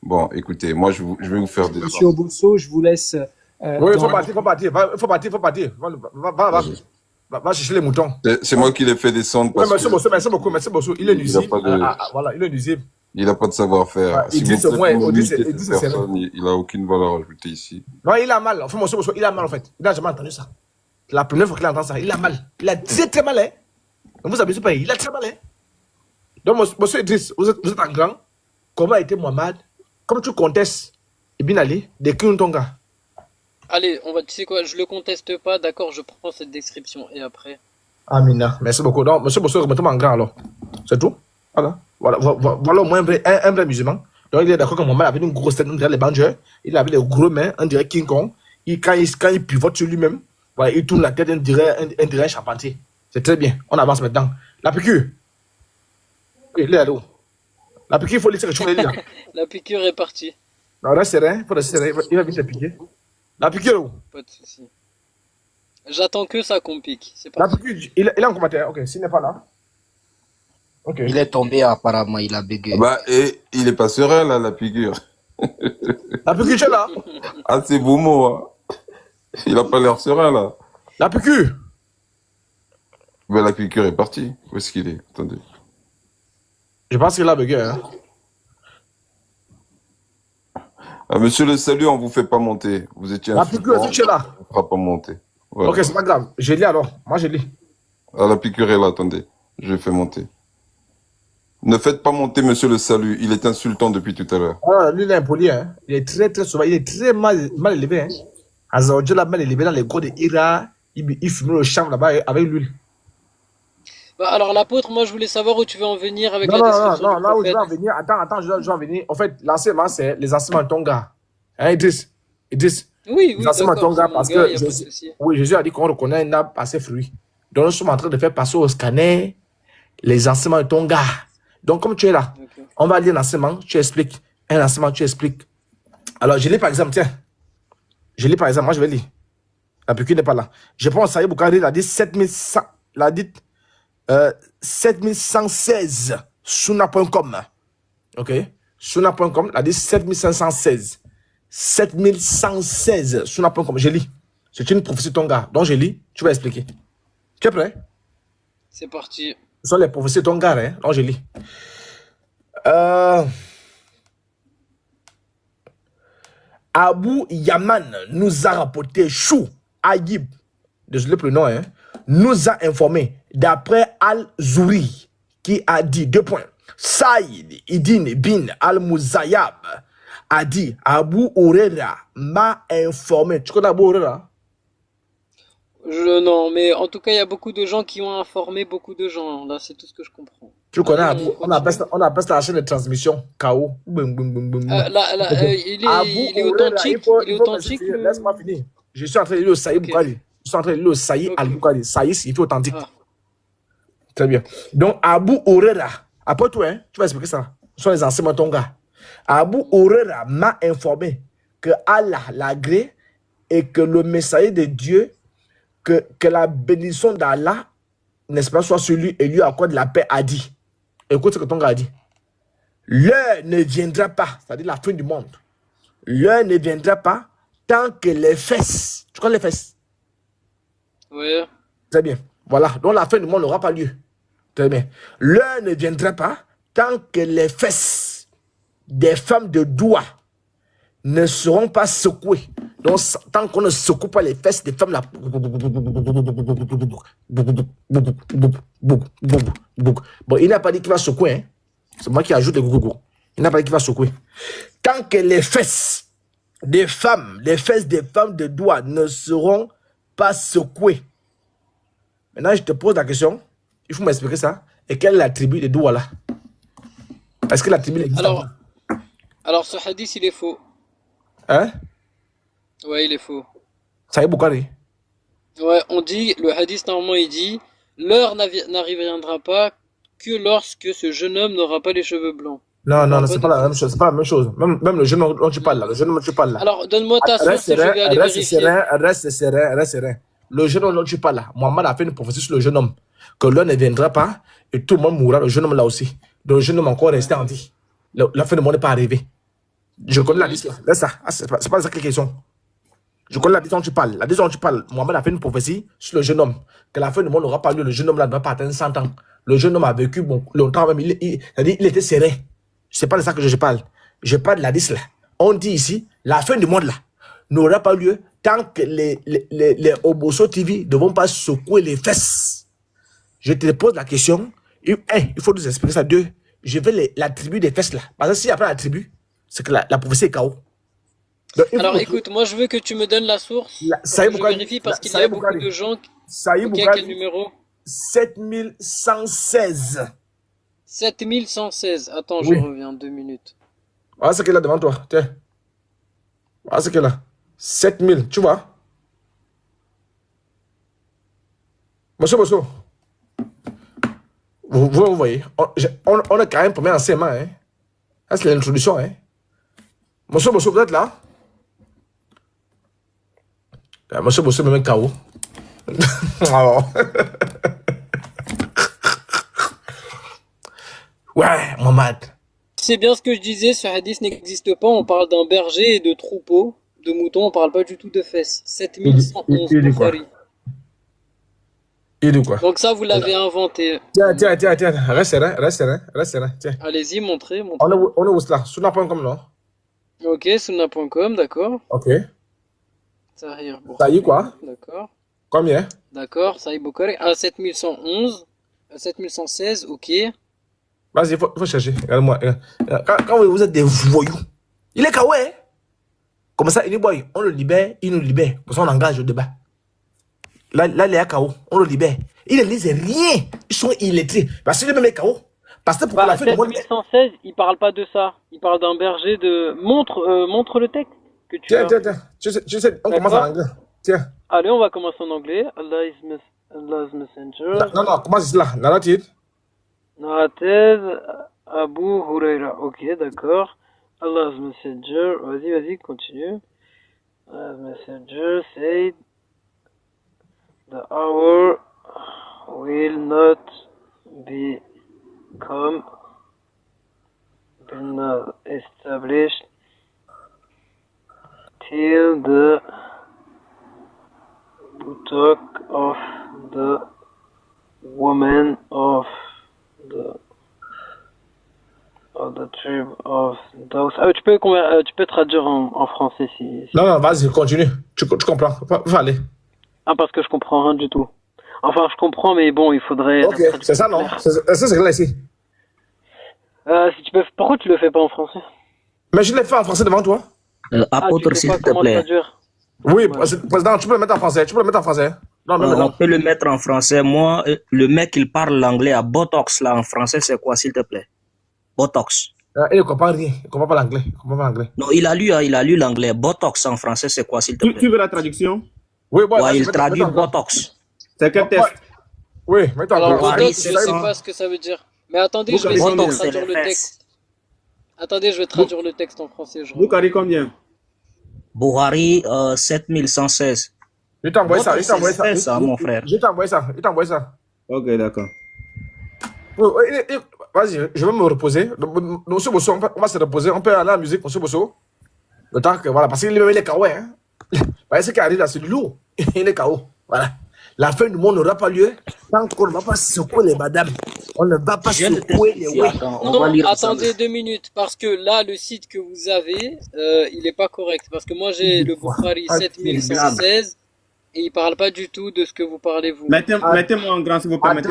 Bon, écoutez, moi, je vais vous faire des... Monsieur Obosso, je vous laisse... oui, il faut partir. Va chercher les moutons. C'est moi qui l'ai fait descendre. Oui, merci beaucoup. Il est nuisible. Voilà, il est nuisible. Il n'a pas de savoir-faire. Il dit il n'a aucune valeur ajoutée ici. Non, il a mal. Enfin, il a mal en fait. Il n'a jamais entendu ça. La première fois qu'il entend ça, il a mal. Il a très mal, hein. Ne vous abusez pas, il a très mal, hein. Donc, monsieur Idriss, vous êtes en grand. Comment a été Mohamed? Comme tu contestes Ibn Ali, décris ton gars. Allez, tu sais quoi, je le conteste pas, d'accord, je prends cette description, et après... Amina, merci beaucoup. Donc, monsieur Bosso, remettons-moi en grand alors. C'est tout? Voilà au moins un vrai musulman. Donc, il est d'accord que Mohamed avait une grosse tête, on dirait les bandeurs. Il avait les gros mains, on dirait King Kong. Quand il pivote sur lui-même, voilà, il tourne la tête, on dirait un charpentier. C'est très bien. On avance maintenant. La piqûre. Oui, il est là. La piqûre, il faut laisser quelque chose là. La piqûre est partie. Non, reste serein, faut rester serein. Il va vite te piquer. La piqûre où? Pas de souci. J'attends que ça qu'on pique. C'est La parti. piqûre, il est en commentaire. Ok, s'il n'est pas là. Ok. Il est tombé apparemment, il a bugué. Bah, et il est pas serein, là, la figure. La piqûre, tu es là? Ah, c'est beau mot, hein. Il a pas l'air serein, là. La piqûre. Ben, la piqûre est partie. Où est-ce qu'il est? Attendez. Je pense qu'il a bugué, hein. Ah, monsieur le salut, on vous fait pas monter. Vous étiez La insultant. piqûre, est-ce que tu es là? On ne fera pas monter. Voilà. Ok, c'est pas grave. Je lis alors. Moi, je lis. Ah, la piqûre est là, attendez. Je fais monter. Ne faites pas monter monsieur le salut. Il est insultant depuis tout à l'heure. Ah, lui, il est impoli, hein. Il est très, très sauvage. Il est très mal élevé, hein. Azawajal l'a mal élevé dans les cours de Ira. Il fume le champ là-bas avec l'huile. Bah, alors l'apôtre, moi je voulais savoir où tu veux en venir avec Non, la non, description non, du là où je prophète. vais en venir. Attends, je vais en venir. En fait, l'enseignement, c'est les enseignements de Tonga. Hein, Idriss? Idriss? Oui, Les enseignements de d'accord, Tonga, c'est mon parce gars, que y a pas de souci. oui, Jésus a dit qu'on reconnaît un arbre assez fruit. Donc, nous sommes en train de faire passer au scanner les enseignements de Tonga. Donc, comme tu es là, Ok. on va lire un enseignement, tu expliques. Un enseignement, tu expliques. Alors, je lis par exemple, tiens. Je lis par exemple, moi je vais lire. La piqûre n'est pas là. Je prends Saïd Boukari, il a dit 7100, il a dit 7116, Suna.com. Ok? Suna.com, il a dit 7516. 7116, Suna.com. Je lis. C'est une prophétie Tonga. Donc je lis, tu vas expliquer. Tu es prêt? C'est parti. Ce sont les prophéties Tonga, hein? Donc je lis. Abu Yaman nous a rapporté Chou Aïb, désolé pour le nom, hein, nous a informé d'après Al-Zouri qui a dit, 2 points, Saïd Idin bin Al-Muzayyab a dit, Abu Huraira m'a informé. Tu connais Abu Huraira? Non, mais en tout cas, il y a beaucoup de gens qui ont informé beaucoup de gens. Là, c'est tout ce que je comprends. Tu connais Abu, Allez, on appelle ça la chaîne de transmission, KO. il est authentique. Il est authentique. Laisse-moi finir. Je suis en train de lire le Saïd Bukhari. Je suis en train de lire le Saïd Al-Bukhari. Saïd signifie authentique. Ah. Très bien. Donc, Abu Huraira, après toi, hein, tu vas expliquer ça. Ce sont les enseignements Tonga. Abu Huraira m'a informé que Allah l'agrée et que le messager de Dieu, que la bénédiction d'Allah, n'est-ce pas, soit sur lui et lui accorde la paix, a dit. Écoute ce que Tonga a dit. L'heure ne viendra pas, c'est-à-dire la fin du monde. L'heure ne viendra pas tant que les fesses, tu connais les fesses? Oui. Très bien. Voilà. Donc la fin du monde n'aura pas lieu. Très bien. L'heure ne viendra pas tant que les fesses des femmes de Doua ne seront pas secouées. Donc, tant qu'on ne secoue pas les fesses des femmes là. Bon, il n'a pas dit qu'il va secouer. Hein. C'est moi qui ajoute le gougou. Il n'a pas dit qu'il va secouer. Tant que les fesses des femmes de Doua ne seront pas secouées. Maintenant, je te pose la question. Il faut m'expliquer ça. Et quelle est la tribu de Doua là? Est-ce que la tribu existe? Alors, ce hadith, il est faux. Hein? Ouais, il est faux. Ça y est, Bukhari. Ouais, on dit, le hadith normalement il dit, l'heure n'arrivera pas que lorsque ce jeune homme n'aura pas les cheveux blancs. Non, c'est pas la même chose. C'est pas la même chose. Même le jeune homme dont tu parles là. Le jeune homme dont tu parles là. Alors, donne-moi ta source et je vais aller vérifier. Reste serein. Le jeune homme dont tu parles là. Mohammed a fait une prophétie sur le jeune homme. Que l'heure ne viendra pas et tout le monde mourra. Le jeune homme là aussi. Donc le jeune homme encore resté en vie. La fin du monde n'est pas arrivée. Je connais la liste là. Laisse ça. Ah, c'est pas ça que la question. Je connais la dont tu parles. La dont tu parles, Mohamed a fait une prophétie sur le jeune homme. Que la fin du monde n'aura pas lieu. Le jeune homme là ne va pas atteindre 100 ans. Le jeune homme a vécu longtemps même. Il était serein. C'est pas de ça que je parle. Je parle de la liste là. On dit ici, la fin du monde là n'aura pas lieu tant que les Oboso TV ne vont pas secouer les fesses. Je te pose la question. Il faut nous expliquer ça. 2. Je veux la tribu des fesses là. Parce que si après la tribu, c'est que la prophétie est KO. Donc, alors écoute, moi je veux que tu me donnes la source. Je vérifie parce qu'il y a beaucoup de gens. Ok, quel numéro? 7116. 7116. Attends, je reviens 2 minutes. Voilà ce qu'il a devant toi. Tiens. Voilà ce qu'il a. 7000, tu vois. Monsieur Bosso. Vous voyez. On a quand même premier enseignement. Hein. Ça, c'est l'introduction. Hein. Monsieur Bosso, vous êtes là? Monsieur Bosso, même KO. Alors. Ouais, Mohamed. C'est bien ce que je disais, ce hadith n'existe pas, on parle d'un berger et de troupeaux, de moutons, on parle pas du tout de fesses. 7111, Bukhari. Il dit quoi? Donc ça, vous l'avez inventé. Tiens, reste serein, tiens. Allez-y, montrez. On est où cela? Sunna.com, non? Ok, sunna.com, d'accord. Ok. Sahih Bukhari. Ça y est quoi? D'accord. Combien? D'accord, Sahih Bukhari. Ah, 7111, 7116, ok. Vas-y, il faut chercher. Regarde-moi. Quand vous êtes des voyous, il est KO, hein? Comme ça, boy, on le libère, il nous libère. Pour ça, on engage au débat. Là, il est à KO, on le libère. Il ne lisent rien. Ils sont illettrés. Parce que le même est KO. Parce que pour la fin du monde. 7116, il parle pas de ça. Il parle d'un berger de. Montre le texte que tu as. Tiens. Tu sais, on commence en anglais. Tiens. Allez, on va commencer en anglais. Allah's Messenger. Non, commence là. Narrative. Narrative Abu Huraira. Ok, d'accord. Allah's Messenger. Vas-y, continue. Allah's Messenger said, the hour will not become established till the buttock of the woman of the tribe of those. Ah, tu peux traduire en français si... Non, vas-y, continue. Tu comprends. Va aller. Ah, parce que je comprends rien du tout. Enfin, je comprends, mais bon, il faudrait... Ok, c'est ça, non? C'est là, ici. Si tu peux... Pourquoi tu le fais pas en français? Mais je l'ai fait en français devant toi. Apôtre, s'il te plaît. Oui, président, tu peux le mettre en français. Non, on peut le mettre en français. Moi, le mec, il parle l'anglais à Botox, là, en français, c'est quoi, s'il te plaît? Botox. Il ne comprend rien. Il ne comprend pas l'anglais. Non, il a lu l'anglais. Botox en français, c'est quoi, s'il te plaît? Tu veux la traduction? Oui, il traduit Botox. C'est quel test? Oui, mais alors, Botox, je ne sais pas ce que ça veut dire. Mais attendez, je vais essayer de traduire le texte. Attendez, je vais traduire le texte en français. Bukhari, combien? Bukhari, 7116. Il t'a envoyé ça, mon frère. Il t'a envoyé ça. Ok, d'accord. Vas-y, je vais me reposer. Monsieur Bosso, on va se reposer. On peut aller à la musique, Monsieur Bosso. Le temps que, voilà, parce qu'il est KO, hein. Ce qui arrive là, c'est lourd. Il est KO. Voilà. La fin du monde n'aura pas lieu tant qu'on ne va pas secouer les madames. On ne va pas secouer les ouais. Non, attendez 2 minutes, parce que là, le site que vous avez, il n'est pas correct. Parce que moi, j'ai le Bukhari 7116 et il ne parle pas du tout de ce que vous parlez, vous. Mettez-moi en grand, s'il vous plaît.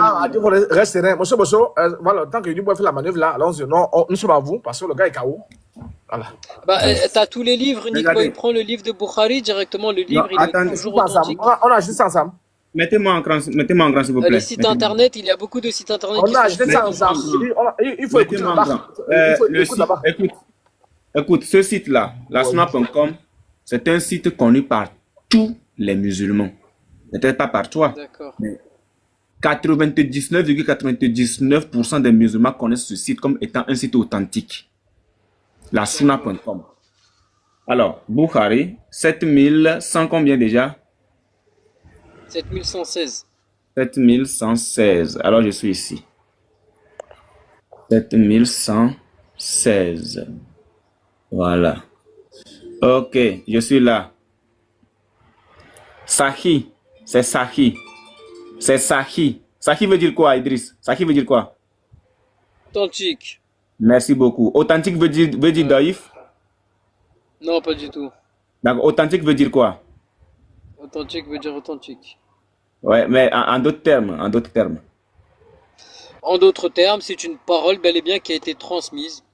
Reste serein. Monsieur Bosso, voilà, tant que Uniboy fait la manœuvre là, allons-y. Non, nous sommes à vous, parce que le gars est KO. Voilà. Bah, t'as tous les livres, Nico, il prend le livre de Bukhari directement, le livre, il est toujours authentique. On a juste ensemble. Mettez-moi en grand, s'il vous plaît. Les sites internet, il y a beaucoup de sites internet. On a acheté ça ensemble. Il faut écouter là-bas. Écoute, ce site-là, lasuna.com, c'est un site connu par tous les musulmans. Peut-être pas par toi. D'accord. Mais 99,99% des musulmans connaissent ce site comme étant un site authentique. Lasuna.com. Alors, Bukhari, 7100 combien déjà? 7116. 7116. Alors, je suis ici. 7116. Voilà. Ok, je suis là. Sahih. C'est Sahih. C'est Sahih. Sahih veut dire quoi, Idriss? Sahih veut dire quoi? Authentique. Merci beaucoup. Authentique veut dire daïf? Non, pas du tout. Donc, authentique veut dire quoi? Authentique veut dire authentique. Ouais, mais en d'autres termes, En d'autres termes, c'est une parole bel et bien qui a été transmise.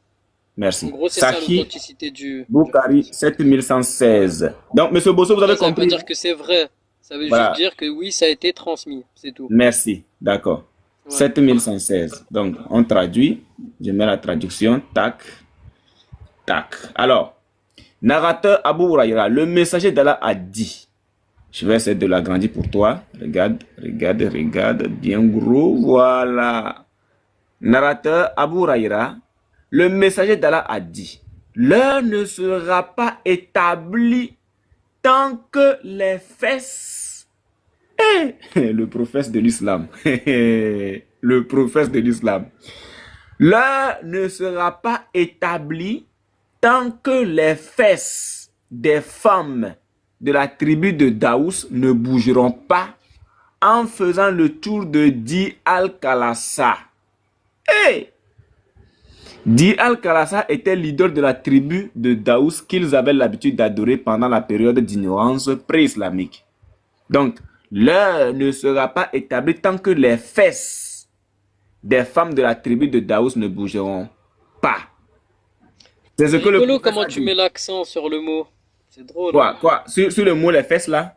Merci. En gros, c'est ça l'authenticité du... Bukhari 7116. Donc, monsieur Bosso, vous avez compris? Ça veut pas dire que c'est vrai. Ça veut juste dire que oui, ça a été transmis. C'est tout. Merci. D'accord. Ouais. 7116. Donc, on traduit. Je mets la traduction. Tac. Tac. Alors, narrateur Abu Huraira, le messager d'Allah a dit. Je vais essayer de l'agrandir pour toi. Regarde, bien gros. Voilà. Narrateur Abu Huraira, le messager d'Allah a dit. l'heure ne sera pas établie tant que les fesses. Le prophète de l'islam. Le prophète de l'islam. L'heure ne sera pas établie tant que les fesses des femmes de la tribu de Daous ne bougeront pas en faisant le tour de Di al-Khalasa. Di al-Khalasa était l'idole de la tribu de Daous qu'ils avaient l'habitude d'adorer pendant la période d'ignorance pré-islamique. Donc, l'heure ne sera pas établie tant que les fesses des femmes de la tribu de Daous ne bougeront pas. C'est ce que le prophète comment a tu dit. mets l'accent sur le mot? C'est drôle. Quoi? Sur le mot les fesses là?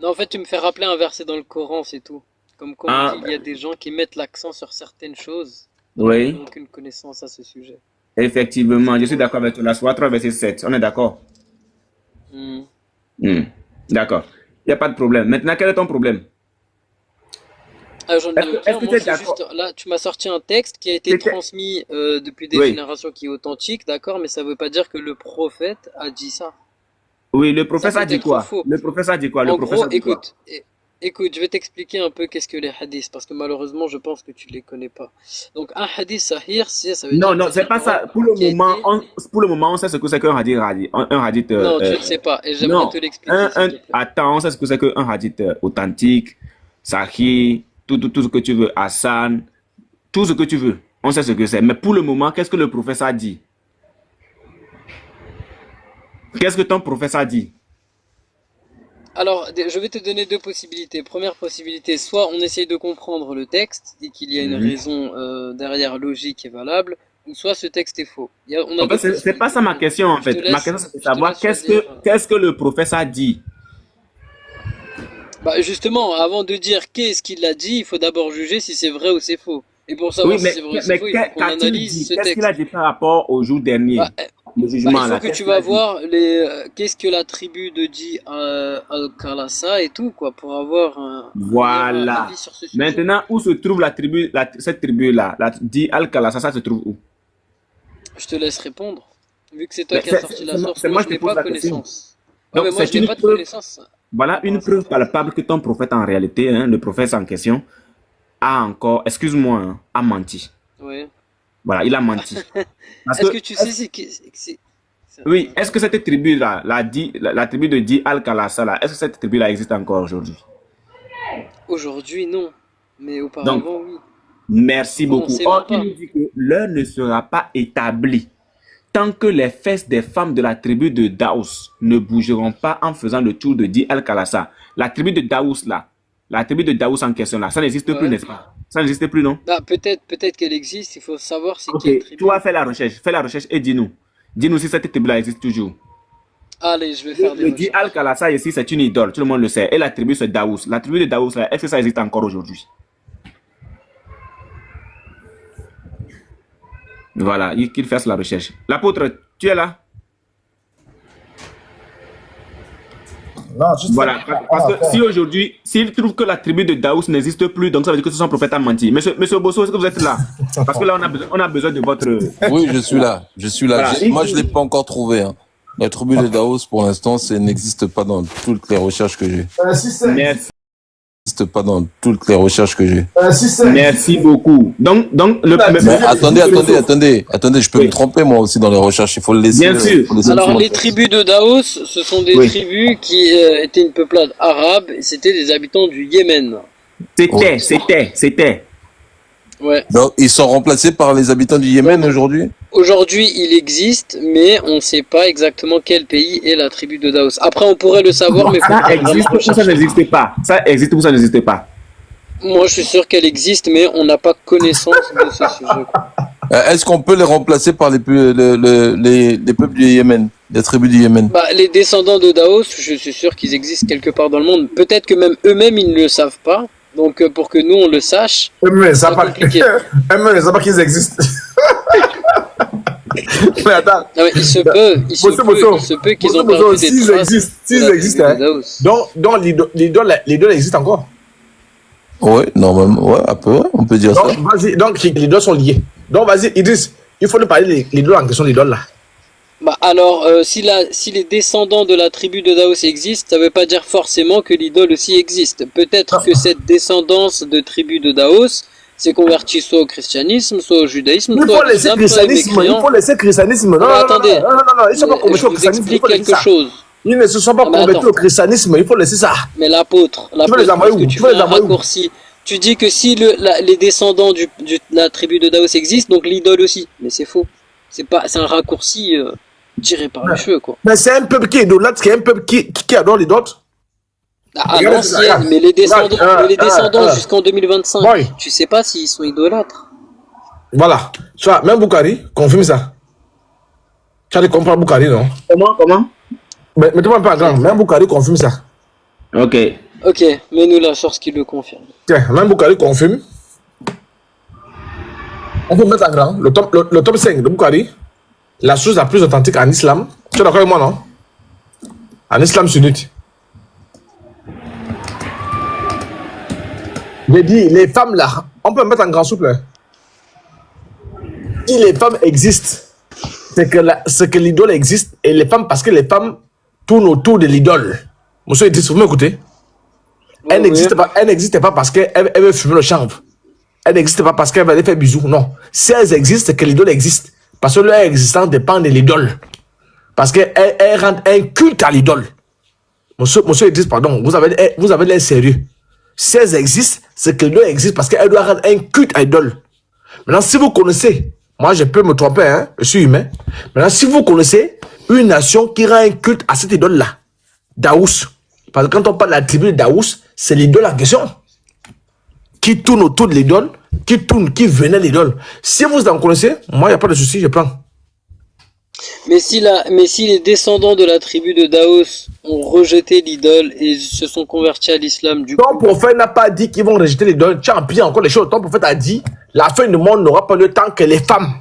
Non, en fait, tu me fais rappeler un verset dans le Coran, c'est tout. Comme quoi, on dit, il y a des gens qui mettent l'accent sur certaines choses. Oui. Ils n'ont aucune connaissance à ce sujet. Effectivement, je suis d'accord avec toi. La Sourate 3, verset 7. On est d'accord? D'accord. Il n'y a pas de problème. Maintenant, quel est ton problème? J'en ai aucun. Moi, c'est juste, là, tu m'as sorti un texte qui a été transmis depuis des générations qui est authentique, d'accord, mais ça ne veut pas dire que le prophète a dit ça. Oui, le prophète a dit quoi? Le prophète a dit quoi? En gros, écoute, je vais t'expliquer un peu qu'est-ce que les hadiths, parce que malheureusement, je pense que tu ne les connais pas. Donc, un hadith sahih, ça veut dire... Non, c'est pas ça. Pour le moment, on sait ce que c'est qu'un hadith. Un hadith non, tu ne sais pas, et j'aimerais te l'expliquer. Attends, on sait ce que c'est qu'un hadith authentique, sahih, tout ce que tu veux, Hassan, tout ce que tu veux. On sait ce que c'est. Mais pour le moment, qu'est-ce que le prophète a dit? Qu'est-ce que ton prophète a dit? Alors, je vais te donner deux possibilités. Première possibilité, soit on essaye de comprendre le texte et qu'il y a une raison derrière logique et valable, ou soit ce texte est faux. C'est pas ça ma question en fait. Ma question c'est de savoir qu'est-ce que le prophète a dit. Bah justement, avant de dire qu'est-ce qu'il a dit, il faut d'abord juger si c'est vrai ou c'est faux. Et pour savoir si c'est vrai ou c'est faux, il faut qu'on analyse ce texte. Qu'est-ce qu'il a dit par rapport au jour dernier? Le jugement, il faut que tu vas voir qu'est-ce que la tribu de Di al-Khalasa et tout, quoi, pour avoir un avis sur ce sujet. Maintenant, où se trouve cette tribu-là, la Di al-Khalasa, ça se trouve où? Je te laisse répondre. Vu que c'est toi qui as sorti la source, moi je n'ai pas connaissance. Donc, mais moi, je n'ai pas de connaissance. Voilà une preuve palpable que ton prophète, en réalité, le prophète en question, a encore, excuse-moi, a menti. Oui. Voilà, il a menti. Est-ce que tu sais c'est... Oui, est-ce que cette tribu-là, la tribu de Di al-Khalasa, est-ce que cette tribu-là existe encore aujourd'hui? Aujourd'hui, non. Mais auparavant, oui. Merci beaucoup. Or, il nous dit que l'heure ne sera pas établie tant que les fesses des femmes de la tribu de Daous ne bougeront pas en faisant le tour de Di al-Khalasa. La tribu de Daous, là, la tribu de Daous en question, là, ça n'existe plus, n'est-ce pas? Ça n'existe plus, non? Peut-être qu'elle existe, il faut savoir si... Ok, tu vas faire la recherche et dis-nous. Dis-nous si cette tribu-là existe toujours. Allez, je vais faire des recherches. Le Di al-Khalasa ici, c'est une idole, tout le monde le sait. Et la tribu, c'est Daous. La tribu de Daous, là, est-ce que ça existe encore aujourd'hui? Voilà, qu'il fasse la recherche. L'apôtre, tu es là? Non, juste voilà, parce que si aujourd'hui, s'il trouve que la tribu de Daous n'existe plus, donc ça veut dire que son prophète a menti. Monsieur Bosso, est-ce que vous êtes là? Parce que là, on a besoin de votre... Oui, je suis là. Voilà. Moi, je ne l'ai pas encore trouvé. Hein. La tribu de Daous, pour l'instant, ça n'existe pas dans toutes les recherches que j'ai. Merci. N'existe pas dans toutes les recherches que j'ai. Merci beaucoup. Donc attendez, je peux me tromper moi aussi dans les recherches. Il faut le laisser. Bien sûr. Alors les tribus de Daous, ce sont des tribus qui étaient une peuplade arabe et c'était des habitants du Yémen. C'était. Ouais. Donc ils sont remplacés par les habitants du Yémen aujourd'hui? Aujourd'hui, il existe, mais on ne sait pas exactement quel pays est la tribu de Daous. Après, on pourrait le savoir, mais ça existe ou ça n'existe pas? Ça existe ou ça n'existe pas? Moi, je suis sûr qu'elle existe, mais on n'a pas connaissance de ce sujet. Est-ce qu'on peut les remplacer par les peuples du Yémen, les tribus du Yémen? Les descendants de Daous, je suis sûr qu'ils existent quelque part dans le monde. Peut-être que même eux-mêmes, ils ne le savent pas. Donc, pour que nous, on le sache, c'est compliqué. Eux-mêmes, ils ne savent pas qu'ils existent. Mais attends. Non, mais il se peut qu'ils ont perdu des traces. S'ils existent, hein. Donc l'idole existe encore. Oui, normalement, ouais, un peu, on peut dire ça. Vas-y, donc les deux sont liés. Donc vas-y, Idriss, il faut nous parler de l'idole en question, l'idole là. Bah alors, si les descendants de la tribu de Daos existent, ça veut pas dire forcément que l'idole aussi existe. Peut-être que cette descendance de tribu de Daos s'est convertie soit au christianisme, soit au judaïsme, Il soit faut au laisser islam, le soit à christianisme. Il mécréants. faut laisser le christianisme. Non, Mais non, attendez, non, ils ne sont pas je convertis au vous christianisme. Il explique faut laisser quelque ça. chose. Ils ne se sont pas Non, mais convertis attends. au christianisme. Il faut laisser ça. Mais l'apôtre, Tu veux les envoyer parce où? que tu Tu veux fais les un envoyer où? raccourci. Tu dis que si les descendants de la tribu de Daos existent, donc l'idole aussi. Mais c'est faux. C'est un raccourci tiré par les cheveux, quoi. Mais c'est un peuple qui est idolâtre, c'est un peuple qui adore les dots. À Regarde, l'ancienne, regarde. mais les descendants, Regarde, jusqu'en 2025, Boy. tu sais pas s'ils sont idolâtres. Voilà. Tu vois, même Boukari confirme ça. Tu as de comprendre Boukari, non? Comment? Mais mettez-moi un peu en grand. Même Boukari confirme ça. Ok. Ok, mets-nous la source qui le confirme. Tiens, même Boukari confirme. On peut mettre en grand. Le top 5 de Boukari, la source la plus authentique en islam. Tu es d'accord avec moi, non? En islam sunnite. J'ai dit, les femmes là, on peut mettre en grand souple. Si les femmes existent, c'est que l'idole existe. Et les femmes, parce que les femmes tournent autour de l'idole. Monsieur dit, vous m'écoutez? Elle n'existe pas parce qu'elle veut fumer le chanvre. Elle n'existe pas parce qu'elle va aller faire bisous. Non. Si elles existent, c'est que l'idole existe. Parce que leur existence dépend de l'idole. Parce qu'elle rend un culte à l'idole. Monsieur dit, pardon, vous avez l'air sérieux. Si elles existent, c'est que l'idole existe parce qu'elle doit rendre un culte à l'idole. Maintenant, si vous connaissez, moi je peux me tromper, hein, je suis humain. Maintenant, si vous connaissez une nation qui rend un culte à cette idole-là, Daous, parce que quand on parle de la tribu de Daous, c'est l'idole en question. Qui tourne autour de l'idole, qui venait de l'idole. Si vous en connaissez, moi, il n'y a pas de souci, je prends. Mais si les descendants de la tribu de Daos ont rejeté l'idole et se sont convertis à l'islam, du coup... Ton prophète n'a pas dit qu'ils vont rejeter l'idole. Tu as bien encore les choses. Ton prophète a dit, la fin du monde n'aura pas le temps que les femmes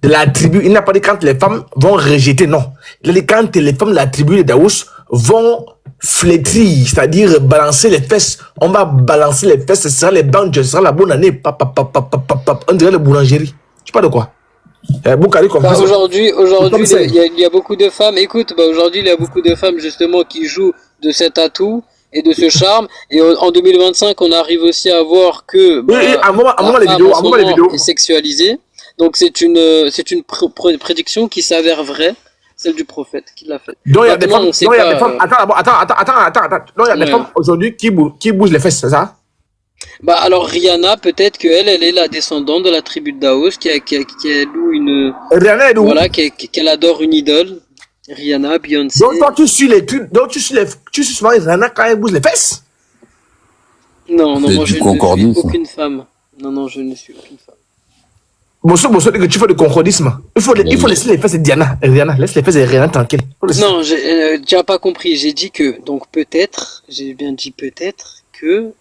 de la tribu, il n'a pas dit quand les femmes vont rejeter, non. Il a dit quand les femmes de la tribu de Daous vont flétrir, c'est-à-dire balancer les fesses. On va balancer les fesses, ce sera les banques, ce sera la bonne année. On dirait les boulangeries. Je sais pas de quoi. Aujourd'hui, il y a beaucoup de femmes. Écoute, aujourd'hui, il y a beaucoup de femmes justement qui jouent de cet atout et de ce charme. Et en 2025, on arrive aussi à voir que la femme est sexualisée. Donc c'est une prédiction qui s'avère vraie, celle du prophète qui l'a faite. Donc il y a des femmes. Attends. Donc il y a des femmes aujourd'hui qui bougent les fesses, c'est ça? Alors Rihanna, peut-être qu'elle est la descendante de la tribu de Daos qui loue une... Rihanna est d'où? Voilà, qu'elle adore une idole. Rihanna, Beyoncé... Donc toi tu suis souvent Rihanna quand elle bouge les fesses? Non, moi je ne suis aucune femme. Non, je ne suis aucune femme. Bosso, que tu fais du concordisme. Il faut laisser les fesses de Rihanna. Laisse les fesses de Rihanna tranquille. Non, tu n'as pas compris. J'ai dit que, donc peut-être, j'ai bien dit peut-être, que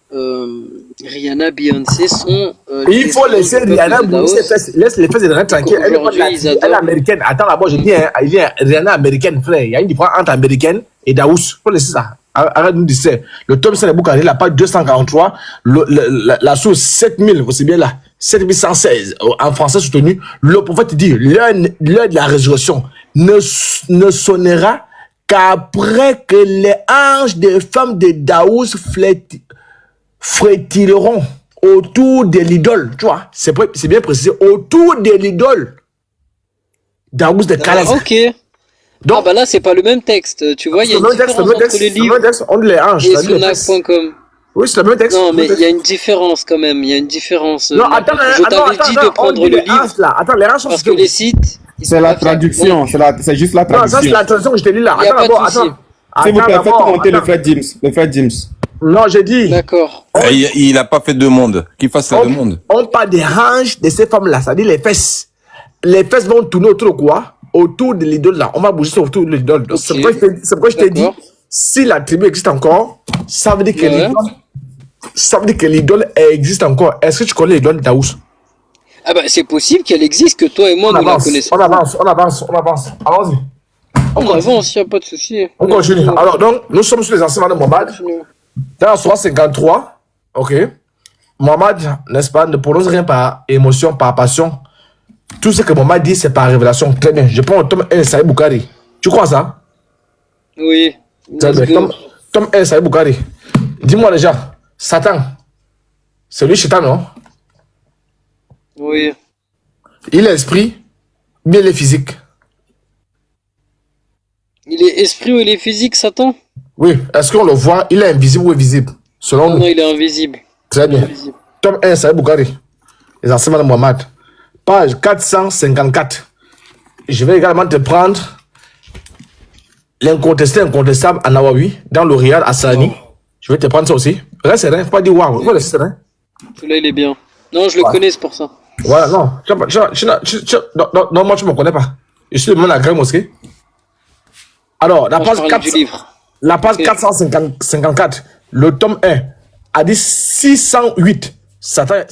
Rihanna, Beyoncé sont... il faut laisser Rihanna bouger ses fesses. Laisse les fesses de Rihanna tranquille. Elle est américaine. Attends là-bas, je dis, il y a Rihanna américaine, frère. Il y a une différence entre américaine et Daous. Il faut laisser ça. Arrête de nous dire. Le tome 5 de Boukari, la page 243, la source 7000, c'est bien là, 7116, en français soutenu, le prophète dit, l'heure de la résurrection ne sonnera qu'après que les anges des femmes de Daous frétilleront autour de l'idole, tu vois, c'est bien précisé, autour de l'idole Daous de Calais. Ok. Donc, là, c'est pas le même texte. Tu vois, il y a une différence entre les livres et Sunnah.com. Oui, c'est le même texte. Non, mais il y a une différence quand même. Il y a une différence. Non, attends, je t'avais dit de prendre le livre. Attends, les rangs sont parce que les sites. C'est la traduction. C'est juste la traduction. Non, ça, c'est la traduction que je t'ai lu là. Attends. S'il vous plaît, faites monter le frère James. Non, j'ai dit. D'accord. Il n'a pas fait de demande. Qu'il fasse la demande. On parle des hanches de ces femmes-là, c'est-à-dire les fesses. Les fesses vont tourner autour de quoi? Autour de l'idole là. On va bouger autour de l'idole. Okay. C'est pourquoi je t'ai dit, si la tribu existe encore, ça veut dire que l'idole existe encore. Est-ce que tu connais l'idole de Daous? C'est possible qu'elle existe, que toi et moi nous la connaissons. On avance. Allons-y. On avance, il n'y a pas de souci. On continue. Alors donc, nous sommes sur les enseignements de Mohammed. Dans la Sourate 53, ok. Mohammed, n'est-ce pas, ne prononce rien par émotion, par passion. Tout ce que Mohamed dit, c'est par révélation. Très bien. Je prends le tome 1, Saïd Boukari. Tu crois ça? Oui. Très bien. Tome 1, Saïd Boukari. Dis-moi déjà, Satan, c'est lui Satan, non? Oui. Il est esprit, bien il est physique. Il est esprit ou il est physique, Satan? Oui. Est-ce qu'on le voit? Il est invisible ou invisible? Selon nous. Non, il est invisible. Très bien. Tome 1, Saïd Boukari. Les enseignements de Mohamed. Page 454. Je vais également te prendre l'incontesté, incontestable à Nawawi, dans le Riyad à Sani. Je vais te prendre ça aussi. Reste serein, faut pas dire waouh. Faut rester serein. Celui-là, il est bien. Non, je le connais, c'est pour ça. Voilà, non. Non, moi, tu ne me connais pas. Je suis le même à la grande mosquée. Alors, la page 454, le tome 1, a dit 608. Satan.